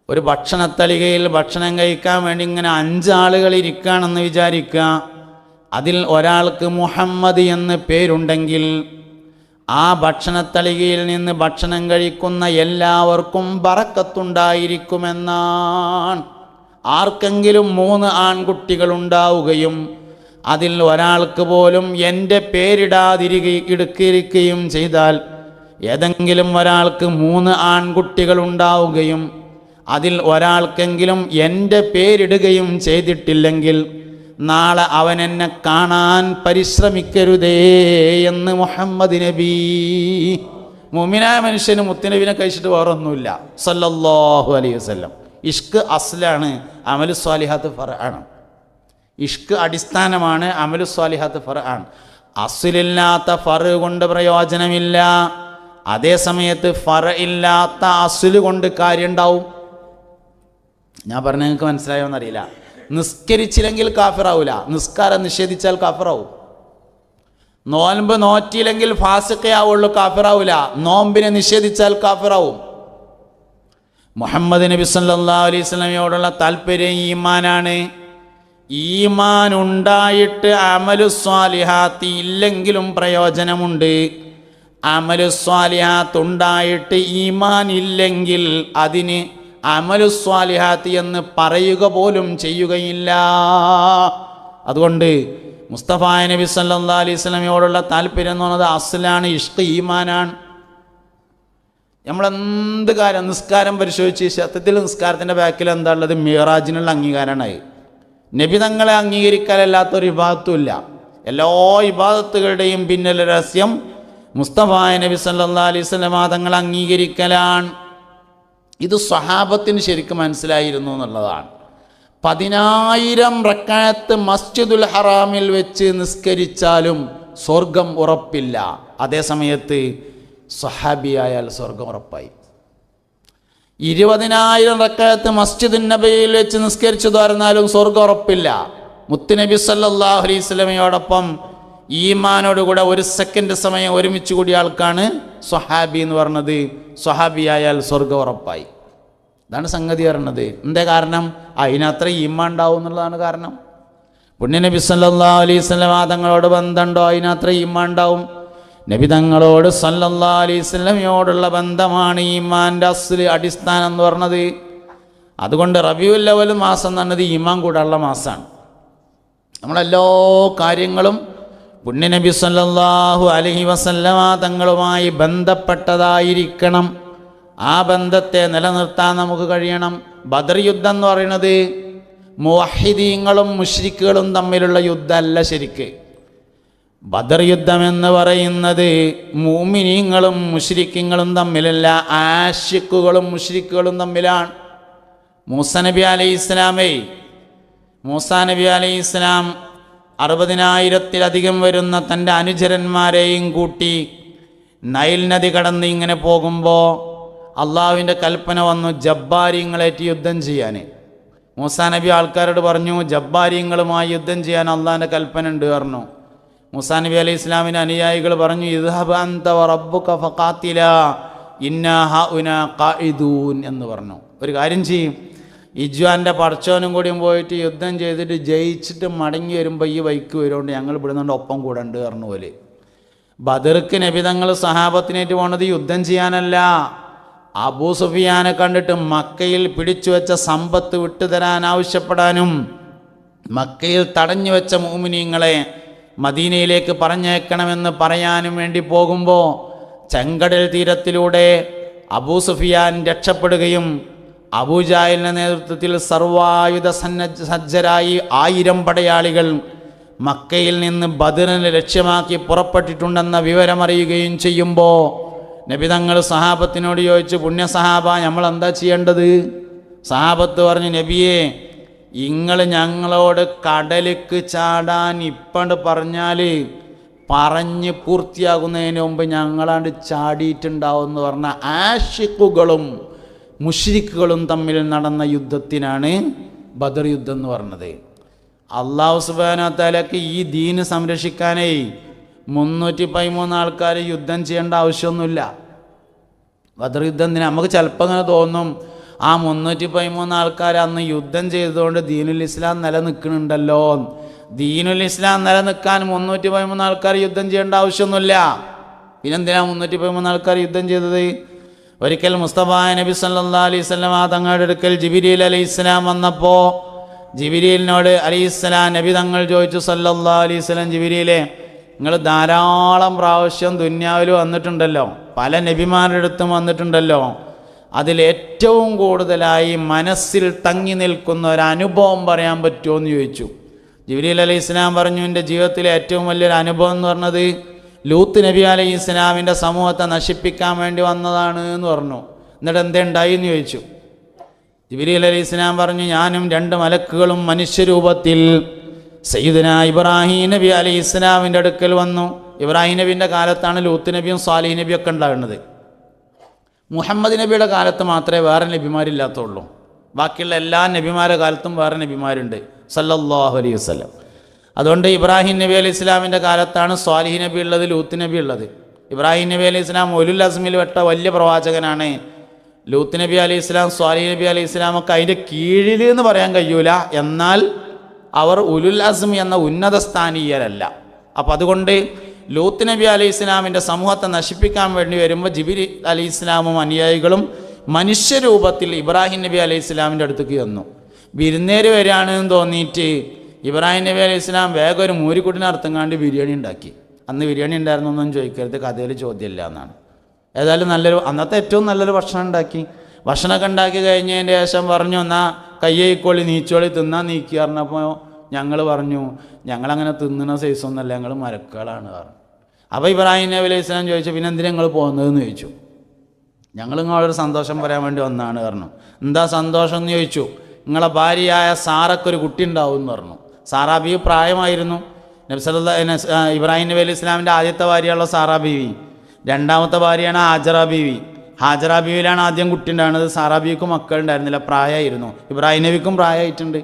ഒരു ഭക്ഷണത്തളികയിൽ ഭക്ഷണം കഴിക്കാൻ വേണ്ടി ഇങ്ങനെ 5 ആളുകൾ ഇരിക്കുകയാണെന്ന് വിചാരിക്കുക. അതിൽ ഒരാൾക്ക് മുഹമ്മദ് എന്ന് പേരുണ്ടെങ്കിൽ ആ ഭക്ഷണത്തളികയിൽ നിന്ന് ഭക്ഷണം കഴിക്കുന്ന എല്ലാവർക്കും ബറക്കത്തുണ്ടായിരിക്കുമെന്നാണ്. ആർക്കെങ്കിലും 3 ആൺകുട്ടികളുണ്ടാവുകയും അതിൽ ഒരാൾക്ക് പോലും എൻ്റെ പേരിടാതിരിക്കുകയും ചെയ്താൽ, ഏതെങ്കിലും ഒരാൾക്ക് 3 ആൺകുട്ടികളുണ്ടാവുകയും അതിൽ ഒരാൾക്കെങ്കിലും എൻ്റെ പേരിടുകയും ചെയ്തിട്ടില്ലെങ്കിൽ നാളെ അവൻ എന്നെ കാണാൻ പരിശ്രമിക്കരുതേ എന്ന് മുഹമ്മദ് നബി. മുഅ്മിനായ മനുഷ്യന് മുത്തുനബിനെ കഴിച്ചിട്ട് വേറൊന്നുമില്ല സല്ലല്ലാഹു അലൈഹി വസല്ലം. ഇഷ്ക് അസ്ലാണ്, അമലു സ്വാലിഹാത്ത് ഫർആണ്. ഇഷ്ക് അടിസ്ഥാനമാണ്, അമലു സ്വാലിഹാത്ത് ഫർആണ്. അസ്ലില്ലാത്ത ഫർ കൊണ്ട് പ്രയോജനമില്ല. അതേ സമയത്ത് ഫർ ഇല്ലാത്ത അസ്ല് കൊണ്ട് കാര്യം ഉണ്ടാവും. ഞാൻ പറഞ്ഞ നിങ്ങൾക്ക് മനസ്സിലായോ എന്നറിയില്ല. നിസ്കരിച്ചില്ലെങ്കിൽ കാഫിറാവൂല, നിസ്കാരം നിഷേധിച്ചാൽ കാഫിറാവും. നോൻപ് നോറ്റിയില്ലെങ്കിൽ ഫാസിഖയാവുള്ളൂ, കാഫിറാവൂല. നോമ്പിനെ നിഷേധിച്ചാൽ കാഫിറാവും. മുഹമ്മദ് നബി സല്ലല്ലാഹു അലൈഹി വസല്ലമയോടുള്ള താല്പര്യം ഈമാനാണ്. ഈമാൻ ഉണ്ടായിട്ട് അമലു സ്വാലിഹാത്ത് ഇല്ലെങ്കിലും പ്രയോജനമുണ്ട്. അമലു സ്വാലിഹാത്ത് ഉണ്ടായിട്ട് ഈമാൻ ഇല്ലെങ്കിൽ അതിന് അമലു സ്വാലിഹാത്ത് എന്ന് പറയുക പോലും ചെയ്യുകയില്ല. അതുകൊണ്ട് മുസ്തഫ നബി സല്ലല്ലാഹു അലൈഹി വസല്ലമയോടുള്ള താല്പര്യം എന്ന് പറയുന്നത് അസ്ലാണ്, ഇഷ്ക് ഈമാനാണ്. നമ്മളെന്ത് കാര്യം, നിസ്കാരം പരിശോധിച്ച് സത്യത്തിൽ നിസ്കാരത്തിൻ്റെ ബാക്കിൽ എന്താ ഉള്ളത്? മിറാജിനുള്ള അംഗീകാരമാണ്. നബി തങ്ങളെ അംഗീകരിക്കാനല്ലാത്തൊരു ഇബാദത്തും ഇല്ല. എല്ലാ ഇബാദത്തുകളുടെയും പിന്നിൽ രഹസ്യം മുസ്തഫ നബി സല്ലല്ലാഹു അലൈഹി വസല്ലമ തങ്ങളെ അംഗീകരിക്കലാണ്. ഇത് സ്വഹാബത്തിന് ശരിക്കും മനസ്സിലായിരുന്നു എന്നുള്ളതാണ്. 10,000 റക്അത്ത് മസ്ജിദുൽ ഹറാമിൽ വെച്ച് നിസ്കരിച്ചാലും സ്വർഗം ഉറപ്പില്ല. അതേ സമയത്ത് സ്വഹാബിയായാൽ സ്വർഗം ഉറപ്പായി. 20,000 റക്അത്ത് മസ്ജിദുൻ നബിയിൽ വെച്ച് നിസ്കരിച്ചു തുറന്നാലും സ്വർഗം ഉറപ്പില്ല. മുത്തുനബി സല്ലല്ലാഹു അലൈഹി വസല്ലമയോടൊപ്പം ഈമാനോടുകൂടെ 1 സെക്കൻഡ് സമയം ഒരുമിച്ച് കൂടിയ ആൾക്കാണ് സ്വഹാബി എന്ന് പറഞ്ഞത്. സ്വഹാബിയായാൽ സ്വർഗം ഉറപ്പായി. ഇതാണ് സംഗതി പറഞ്ഞത്. എന്താ കാരണം? അതിനത്ര ഈമാൻ ഉണ്ടാവും എന്നുള്ളതാണ് കാരണം. പുണ്യനബി സല്ലല്ലാഹു അലൈഹി വസല്ലമ തങ്ങളോട് ബന്ധമുണ്ടോ? അതിനത്ര ഈമാൻ ഉണ്ടാവും. നബി തങ്ങളോട് സല്ലല്ലാഹു അലൈഹി വസല്ലമയോടുള്ള ബന്ധമാണ് ഈമാൻ്റെ അസ്ല്, അടിസ്ഥാനം എന്ന് പറഞ്ഞത്. അതുകൊണ്ട് റബീഉൽ അവ്വൽ മാസം എന്ന് പറഞ്ഞത് ഈമാൻ കൂടാനുള്ള മാസമാണ്. നമ്മളെല്ലാ കാര്യങ്ങളും പുണ്യനബി സല്ലല്ലാഹു അലൈഹി വസല്ലമ തങ്ങളുമായി ബന്ധപ്പെട്ടതായിരിക്കണം. ആ ബന്ധത്തെ നിലനിർത്താൻ നമുക്ക് കഴിയണം. ബദർ യുദ്ധം എന്ന് പറയുന്നത് മുവഹിദീങ്ങളും മുശ്രിക്കുകളും തമ്മിലുള്ള യുദ്ധമല്ല. ശരിക്ക് ബദർ യുദ്ധം എന്ന് പറയുന്നത് മുഅ്മിനീങ്ങളും മുശ്രിക്കുകളും തമ്മിലല്ല, ആശിക്കുകളും മുശ്രിക്കുകളും തമ്മിലാണ്. മൂസാ നബി അലൈഹിസ്സലാം 60,000-ത്തിലധികം വരുന്ന തൻ്റെ അനുചരന്മാരെയും കൂട്ടി നൈൽ നദി കടന്ന് ഇങ്ങനെ പോകുമ്പോൾ അള്ളാഹുവിൻ്റെ കൽപ്പന വന്നു ജബ്ബാരിങ്ങളേറ്റ് യുദ്ധം ചെയ്യാൻ. മൂസാ നബി ആൾക്കാരോട് പറഞ്ഞു, ജബ്ബാരിങ്ങളുമായി യുദ്ധം ചെയ്യാൻ അള്ളാഹിൻ്റെ കൽപ്പന ഉണ്ട് പറഞ്ഞു. മൂസാ നബി അലൈഹി ഇസ്ലാമിൻ്റെ അനുയായികൾ പറഞ്ഞു, ഇദ്ഹബ് അൻത വറബ്ബുക ഫഖാതിലാ ഇന്നാ ഹഉനാ ഖാഇദൂൻ എന്ന് പറഞ്ഞു. ഒരു കാര്യം ചെയ്യും, ഇജ്വാൻ്റെ പടച്ചോനും കൂടിയും പോയിട്ട് യുദ്ധം ചെയ്തിട്ട് ജയിച്ചിട്ട് മടങ്ങി വരുമ്പോൾ ഈ വൈക്ക് വരുകൊണ്ട് ഞങ്ങൾ ഇവിടുന്നുണ്ട് ഒപ്പം കൂടെ ഉണ്ട് പറഞ്ഞു പോലെ. ബദർക്ക് നബി തങ്ങൾ സഹാബത്തിനേറ്റ് പോണത് യുദ്ധം ചെയ്യാനല്ല. അബൂ സുഫിയാനെ കണ്ടിട്ട് മക്കയിൽ പിടിച്ചു വെച്ച സമ്പത്ത് വിട്ടുതരാൻ ആവശ്യപ്പെടാനും മക്കയിൽ തടഞ്ഞു വെച്ച മുഅ്മിനീങ്ങളെ മദീനയിലേക്ക് പറഞ്ഞേക്കണമെന്ന് പറയാനും വേണ്ടി പോകുമ്പോൾ ചെങ്കടൽ തീരത്തിലൂടെ അബൂ സുഫിയാൻ രക്ഷപ്പെടുകയും അബൂജാഹിലിൻ്റെ നേതൃത്വത്തിൽ സർവായുധ സജ്ജരായി 1000 പടയാളികൾ മക്കയിൽ നിന്ന് ബദറിനെ ലക്ഷ്യമാക്കി പുറപ്പെട്ടിട്ടുണ്ടെന്ന വിവരമറിയുകയും ചെയ്യുമ്പോൾ നബി തങ്ങൾ സഹാബത്തിനോട് ചോദിച്ചു, പുണ്യ സഹാബ നമ്മൾ എന്താ ചെയ്യേണ്ടത്? സഹാബത്ത് പറഞ്ഞു, നബിയെ നിങ്ങൾ ഞങ്ങളോട് കടലിക്ക് ചാടാൻ ഇപ്പണ്ട് പറഞ്ഞാൽ പറഞ്ഞ് പൂർത്തിയാകുന്നതിന് മുമ്പ് ഞങ്ങളാണ്ട് ചാടിയിട്ടുണ്ടാവും എന്ന് പറഞ്ഞ ആശിക്കുകളും മുശ്രിക്കുകളും തമ്മിൽ നടന്ന യുദ്ധത്തിനാണ് ബദർ യുദ്ധം എന്ന് പറഞ്ഞത്. അല്ലാഹു സുബ്ഹാനഹു വ തആലക്ക് ഈ ദീന് സംരക്ഷിക്കാനേ 313 ആൾക്കാർ യുദ്ധം ചെയ്യേണ്ട ആവശ്യമൊന്നുമില്ല. ബദർ യുദ്ധം നമുക്ക് ചിലപ്പോൾ അങ്ങനെ തോന്നും, ആ 313 ആൾക്കാർ അന്ന് യുദ്ധം ചെയ്തതുകൊണ്ട് ദീനുൽ ഇസ്ലാം നിലനിൽക്കുന്നുണ്ടല്ലോ. ദീനുൽ ഇസ്ലാം നിലനിൽക്കാൻ 313 ആൾക്കാർ യുദ്ധം ചെയ്യേണ്ട ആവശ്യമൊന്നുമില്ല. പിന്നെന്തിനാ 313 ആൾക്കാർ യുദ്ധം ചെയ്തത്? ഒരിക്കൽ മുസ്തഫ നബി സല്ലല്ലാഹു അലൈഹി വസല്ലം തങ്ങളുടെ അടുക്കൽ ജിബ്രീൽ അലൈഹിസ്സലാം വന്നപ്പോൾ ജിബ്രീലിനോട് അലൈഹിസ്സലാം നബി തങ്ങൾ ചോദിച്ചു, സല്ലല്ലാഹു അലൈഹി വസല്ലം, ജിബ്രീലേ, നിങ്ങൾ ധാരാളം പ്രാവശ്യം ദുന്യാവിൽ വന്നിട്ടുണ്ടല്ലോ, പല നബിമാരുടെ അടുത്തും വന്നിട്ടുണ്ടല്ലോ, അതിലേറ്റവും കൂടുതലായി മനസ്സിൽ തങ്ങി നിൽക്കുന്ന ഒരു അനുഭവം പറയാൻ പറ്റുമോ എന്ന് ചോദിച്ചു. ജിബ്രീൽ അലൈഹി ഇസ്ലാം പറഞ്ഞു, എൻ്റെ ജീവിതത്തിലെ ഏറ്റവും വലിയൊരു അനുഭവം എന്ന് പറഞ്ഞത് ലൂത്ത് നബി അലൈഹി ഇസ്ലാമിൻ്റെ സമൂഹത്തെ നശിപ്പിക്കാൻ വേണ്ടി വന്നതാണ് എന്ന് പറഞ്ഞു. എന്നിട്ട് എന്തുണ്ടായി എന്ന് ചോദിച്ചു. ജിബ്രീൽ അലൈഹി ഇസ്ലാം പറഞ്ഞു, ഞാനും 2 മലക്കുകളും മനുഷ്യരൂപത്തിൽ സയ്യിദുന ഇബ്രാഹിം നബി അലൈഹി ഇസ്ലാമിൻ്റെ അടുക്കൽ വന്നു. ഇബ്രാഹിം നബിൻ്റെ കാലത്താണ് ലൂത്ത് നബിയും സ്വാലിഹ് നബിയൊക്കെ ഉണ്ടാകുന്നത്. മുഹമ്മദ് നബിയുടെ കാലത്ത് മാത്രമേ വേറെ നബിമാരില്ലാത്തുള്ളൂ. ബാക്കിയുള്ള എല്ലാ നബിമാരുടെ കാലത്തും വേറെ നബിമാരുണ്ട് സല്ലല്ലാഹു അലൈഹി വസല്ലം. അതുകൊണ്ട് ഇബ്രാഹിം നബി അലൈഹി ഇസ്ലാമിൻ്റെ കാലത്താണ് സ്വാലിഹ് നബി ഉള്ളത്, ലൂത്ത് നബി ഉള്ളത്. ഇബ്രാഹിം നബി അലൈഹി ഇസ്ലാം ഉലുൽ അസ്മിൽ പെട്ട വലിയ പ്രവാചകനാണ്. ലൂത്ത് നബി അലൈഹി ഇസ്ലാം, സ്വാലിഹ് നബി അലൈഹി ഇസ്ലാമൊക്കെ അതിൻ്റെ കീഴിൽ എന്ന് പറയാൻ കഴിയൂല, എന്നാൽ അവർ ഉലുൽ അസ്മി എന്ന ഉന്നത സ്ഥാനീയരല്ല. അപ്പം അതുകൊണ്ട് ലൂത്ത് നബി അലൈഹി ഇസ്ലാമിൻ്റെ സമൂഹത്തെ നശിപ്പിക്കാൻ വേണ്ടി വരുമ്പോൾ ജിബ്രീൽ അലൈഹി ഇസ്ലാമും അനുയായികളും മനുഷ്യരൂപത്തിൽ ഇബ്രാഹിം നബി അലൈഹി ഇസ്ലാമിൻ്റെ അടുത്തേക്ക് വന്നു. വിരുന്നേര് വരികയാണെന്ന് തോന്നിയിട്ട് ഇബ്രാഹിം നബി അലൈഹി ഇസ്ലാം വേഗം ഒരു മൂരിക്കുട്ടിനെ അർത്ഥങ്ങാണ്ട് ബിരിയാണി ഉണ്ടാക്കി. അന്ന് ബിരിയാണി ഉണ്ടായിരുന്നൊന്നും ചോദിക്കരുത്, കഥയിൽ ചോദ്യമില്ല എന്നാണ്. ഏതായാലും അന്നത്തെ ഏറ്റവും നല്ലൊരു ഭക്ഷണം ഉണ്ടാക്കി. ഭക്ഷണമൊക്കെ ഉണ്ടാക്കി കഴിഞ്ഞതിൻ്റെ ശേഷം പറഞ്ഞു, എന്നാൽ കയ്യേക്കോളി നീച്ചോളി തിന്നാൻ നീക്കി പറഞ്ഞപ്പോൾ ഞങ്ങൾ പറഞ്ഞു, ഞങ്ങളങ്ങനെ തിന്നുന്ന സൈസൊന്നുമല്ല, ഞങ്ങൾ മരക്കുകളാണ് പറഞ്ഞു. അപ്പോൾ ഇബ്രാഹിം നബി അലൈഹി ഇസ്ലാം ചോദിച്ചു, പിന്നെ എന്തിനാ നിങ്ങൾ പോകുന്നതെന്ന് ചോദിച്ചു. ഞങ്ങൾ നിങ്ങളൊരു സന്തോഷം പറയാൻ വേണ്ടി വന്നതാണ് പറഞ്ഞു. എന്താ സന്തോഷം എന്ന് ചോദിച്ചു. നിങ്ങളെ ഭാര്യയായ സാറക്കൊരു കുട്ടി ഉണ്ടാവും എന്ന് പറഞ്ഞു. സാറാ ബീവി പ്രായമായിരുന്നു. ഇബ്രാഹിം നബി അലൈഹി ഇസ്ലാമിൻ്റെ ആദ്യത്തെ ഭാര്യയുള്ള സാറാ ബീവി, രണ്ടാമത്തെ ഭാര്യയാണ് ഹാജറ ബീവി. ഹാജറ ബീവിയിലാണ് ആദ്യം കുട്ടി ഉണ്ടാകുന്നത്. സാറാ ബീവിക്കും മക്കളുണ്ടായിരുന്നില്ല, പ്രായമായിരുന്നു. ഇബ്രാഹിം നബിക്കും പ്രായമായിട്ടുണ്ട്.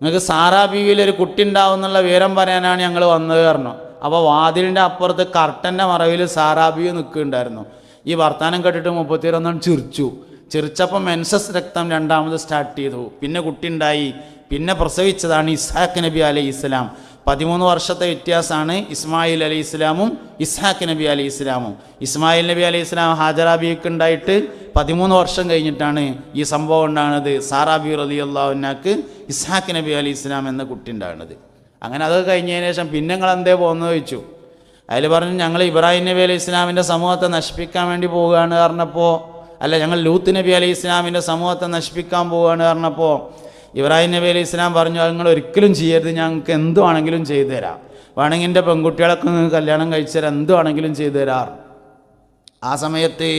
നിങ്ങൾക്ക് സാറാ ബീവിയിലൊരു കുട്ടി ഉണ്ടാവും എന്നുള്ള വിവരം പറയാനാണ് ഞങ്ങൾ വന്നത് പറഞ്ഞു. അപ്പോൾ വാതിലിൻ്റെ അപ്പുറത്ത് കർട്ടൻ്റെ മറവിൽ സാറാ ബീവി നിൽക്കുന്നുണ്ടായിരുന്നു. ഈ വർത്തമാനം കേട്ടിട്ട് 31 ചിരിച്ചപ്പോൾ മെൻസസ് രക്തം രണ്ടാമത് സ്റ്റാർട്ട് ചെയ്തു. പിന്നെ കുട്ടി ഉണ്ടായി. പിന്നെ പ്രസവിച്ചതാണ് ഇസ്ഹാഖ് നബി അലൈഹി ഇസ്ലാം. 13 വർഷത്തെ വ്യത്യാസമാണ് ഇസ്മായിൽ അലൈഹി ഇസ്ലാമും ഇസ്ഹാഖ് നബി അലൈഹി ഇസ്ലാമും. ഇസ്മായിൽ നബി അലൈഹി ഇസ്ലാം ഹാജറ ബീവിക്ക് ഉണ്ടായിട്ട് 13 വർഷം കഴിഞ്ഞിട്ടാണ് ഈ സംഭവം ഉണ്ടാകുന്നത്. സാറാ ബി റളിയല്ലാഹു അൻഹാക്ക് ഇസ്ഹാഖ് നബി അലൈഹി ഇസ്ലാം എന്ന കുട്ടി ഉണ്ടാകുന്നത്. അങ്ങനെ അത് കഴിഞ്ഞതിന് ശേഷം പിന്നെ നിങ്ങൾ എന്തേ പോകുന്നത് ചോദിച്ചു. അതിൽ പറഞ്ഞു, ഞങ്ങൾ ഇബ്രാഹിം നബി അലൈഹി ഇസ്ലാമിൻ്റെ സമൂഹത്തെ നശിപ്പിക്കാൻ വേണ്ടി പോവുകയാണ് പറഞ്ഞപ്പോൾ, അല്ല, ഞങ്ങൾ ലൂത്ത് നബി അലൈഹി ഇസ്ലാമിൻ്റെ സമൂഹത്തെ നശിപ്പിക്കാൻ പോവുകയാണ് പറഞ്ഞപ്പോൾ ഇബ്രാഹിം നബി അലൈഹി ഇസ്ലാം പറഞ്ഞു, അത് നിങ്ങൾ ഒരിക്കലും ചെയ്യരുത്, ഞങ്ങൾക്ക് എന്തുവാണെങ്കിലും ചെയ്തു തരാം, വേണമെങ്കിൽ എൻ്റെ പെൺകുട്ടികളൊക്കെ കല്യാണം കഴിച്ചു തരാം, എന്തുവാണെങ്കിലും ചെയ്തു തരാറ്. ആ സമയത്ത്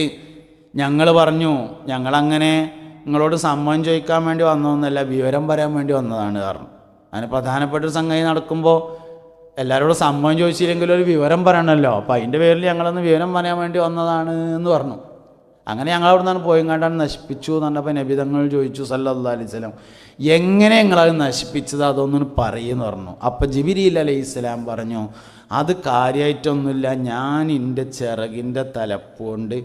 ഞങ്ങൾ പറഞ്ഞു, ഞങ്ങളങ്ങനെ നിങ്ങളോട് സമ്മതം ചോദിക്കാൻ വേണ്ടി വന്നതൊന്നുമല്ല, വിവരം പറയാൻ വേണ്ടി വന്നതാണ് പറഞ്ഞു. അതിന് പ്രധാനപ്പെട്ടൊരു സംഗതി നടക്കുമ്പോൾ എല്ലാവരോടും സമ്മതം ചോദിച്ചില്ലെങ്കിലും ഒരു വിവരം പറയണമല്ലോ, അപ്പോൾ അതിൻ്റെ പേരിൽ ഞങ്ങളൊന്ന് വിവരം പറയാൻ വേണ്ടി വന്നതാണ് എന്ന് പറഞ്ഞു. അങ്ങനെ ഞങ്ങളവിടെ നിന്നാണ് പോയി കണ്ടാണ് നശിപ്പിച്ചു എന്ന് പറഞ്ഞപ്പോൾ നബി തങ്ങൾ ചോദിച്ചു സല്ലല്ലാഹു അലൈഹി വസല്ലം, എങ്ങനെ നിങ്ങളത് നശിപ്പിച്ചത് അതൊന്നും പറയുമെന്ന് പറഞ്ഞു. അപ്പോൾ ജിബ്രീൽ അലൈഹി ഇസ്ലാം പറഞ്ഞു, അത് കാര്യമായിട്ടൊന്നുമില്ല, ഞാൻ എൻ്റെ ചിറകിൻ്റെ തലപ്പുകൊണ്ട്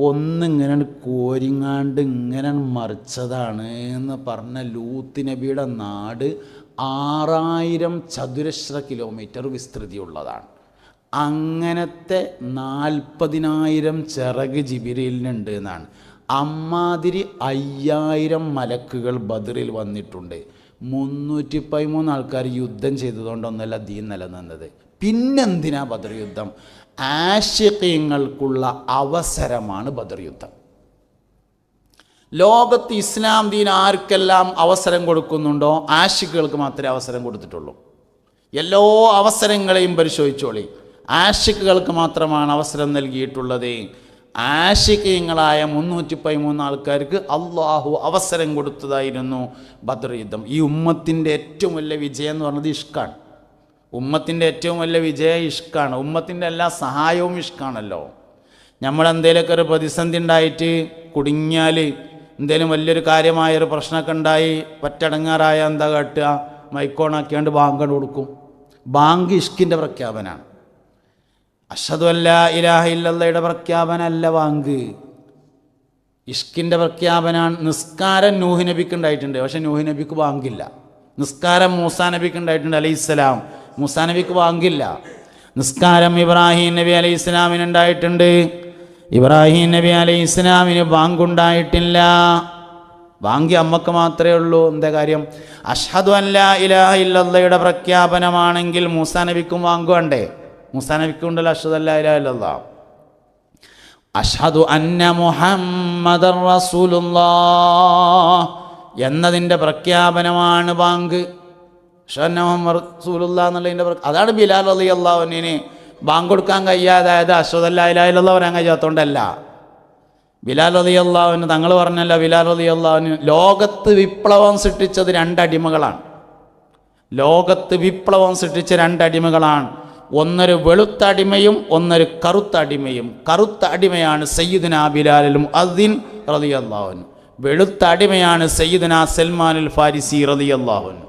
ഒന്നിങ്ങനെ കോരിങ്ങാണ്ട് ഇങ്ങനെ മറിച്ചതാണ് എന്ന് പറഞ്ഞ ലൂത്ത് നബിയുടെ നാട് 6000 ചതുരശ്ര കിലോമീറ്റർ വിസ്തൃതിയുള്ളതാണ്. അങ്ങനത്തെ 40,000 ചിറക് ജിബ്രീലിനുണ്ട് എന്നാണ്. അമ്മാതിരി 5000 മലക്കുകൾ ബദറിൽ വന്നിട്ടുണ്ട്. 313 ആൾക്കാർ യുദ്ധം ചെയ്തതുകൊണ്ടൊന്നല്ല ദീൻ നിലനിന്നത്. പിന്നെന്തിനാ ബദർ യുദ്ധം? ആശിഖീങ്ങൾക്കുള്ള അവസരമാണ് ബദർ യുദ്ധം. ലോകത്ത് ഇസ്ലാം ദീൻ ആർക്കെല്ലാം അവസരം കൊടുക്കുന്നുണ്ടോ ആശിഖുകൾക്ക് മാത്രമേ അവസരം കൊടുത്തിട്ടുള്ളൂ. എല്ലാ അവസരങ്ങളെയും പരിശോധിച്ചോളി, ആശിഖുകൾക്ക് മാത്രമാണ് അവസരം നൽകിയിട്ടുള്ളത്. ആശിഖീങ്ങളായ 313 ആൾക്കാർക്ക് അള്ളാഹു അവസരം കൊടുത്തതായിരുന്നു ബദർ യുദ്ധം. ഈ ഉമ്മത്തിൻ്റെ ഏറ്റവും വലിയ വിജയം എന്ന് പറഞ്ഞത് ഇഷ്കാണ്. ഉമ്മത്തിൻ്റെ ഏറ്റവും വലിയ വിജയം ഇഷ്കാണ്. ഉമ്മത്തിൻ്റെ എല്ലാ സഹായവും ഇഷ്കാണല്ലോ. നമ്മളെന്തേലൊക്കെ ഒരു പ്രതിസന്ധി ഉണ്ടായിട്ട് കുടുങ്ങിയാൽ, എന്തേലും വലിയൊരു കാര്യമായൊരു പ്രശ്നമൊക്കെ ഉണ്ടായി പറ്റടങ്ങാറായ എന്താ കാട്ടുക? മൈക്കോണാക്കിയാണ്ട് ബാങ്ക് കൊടുക്കും. ബാങ്ക് ഇഷ്കിൻ്റെ പ്രഖ്യാപനമാണ്. അഷ്ഹദു അല്ലാ ഇലാഹ ഇല്ലല്ലാഹയുടെ പ്രഖ്യാപനമല്ല ബാങ്ക്, ഇഷ്കിൻ്റെ പ്രഖ്യാപനമാണ്. നിസ്കാരം നൂഹ് നബിക്ക് ഉണ്ടായിട്ടുണ്ട്, പക്ഷെ നൂഹ് നബിക്ക് ബാങ്കില്ല. നിസ്കാരം മൂസാ നബിക്ക് ഉണ്ടായിട്ടുണ്ട് അലൈഹിസ്സലാം, മൂസാ നബിക്ക് ബാങ്കില്ല. നിസ്കാരം ഇബ്രാഹിം നബി അലൈഹി ഇസ്ലാമിനുണ്ടായിട്ടുണ്ട്. ഇബ്രാഹിം നബി അലൈഹി ഇസ്ലാമിന് ബാങ്കുണ്ടായിട്ടില്ല. ബാങ്കി അമ്മക്ക് മാത്രമേ ഉള്ളൂ. എന്താ കാര്യം? അഷ്ഹദു അൻ ലാ ഇലാഹ ഇല്ലല്ലാഹയുടെ പ്രഖ്യാപനമാണെങ്കിൽ മൂസാ നബിക്കും ബാങ്ക് വേണ്ടേ? മൂസാ നബിക്കും ഉണ്ടല്ലോ അഷ്ഹദു അൻ ലാ ഇലാഹ ഇല്ലല്ലാഹ്. അഷ്ഹദു അന്ന മുഹമ്മദർ റസൂലുള്ളാഹ് എന്നതിൻ്റെ പ്രഖ്യാപനമാണ് ബാങ്ക്. അഷ്ഹദു അന്ന മുഹമ്മദ് റസൂലുള്ളാഹ് എന്നുള്ളതിൻ്റെ അതാണ് ബിലാൽ റളിയല്ലാഹു അൻഹുവിന് ബാങ്ക് കൊടുക്കാൻ കഴിയാതായത്. അഷ്ഹദു അൻ ലാ ഇലാഹ ഇല്ലല്ലാഹ് പറയാൻ കഴിയാത്തതുകൊണ്ടല്ല. ബിലാൽ റളിയല്ലാഹു അൻഹു തങ്ങൾ പറഞ്ഞല്ലോ, ബിലാൽ റളിയല്ലാഹു അൻഹു ലോകത്ത് വിപ്ലവം സൃഷ്ടിച്ചത് രണ്ടടിമകളാണ്. ലോകത്ത് വിപ്ലവം സൃഷ്ടിച്ച രണ്ടടിമകളാണ്. ഒന്നൊരു വെളുത്ത അടിമയും ഒന്നൊരു കറുത്ത അടിമയും. കറുത്ത അടിമയാണ് സയ്യിദുനാ ബിലാൽ മുഅദ്ദിൻ റളിയല്ലാഹു അൻഹു. വെളുത്ത അടിമയാണ് സയ്യിദുനാ സൽമാനുൽ ഫാരിസി റളിയല്ലാഹു അൻഹു.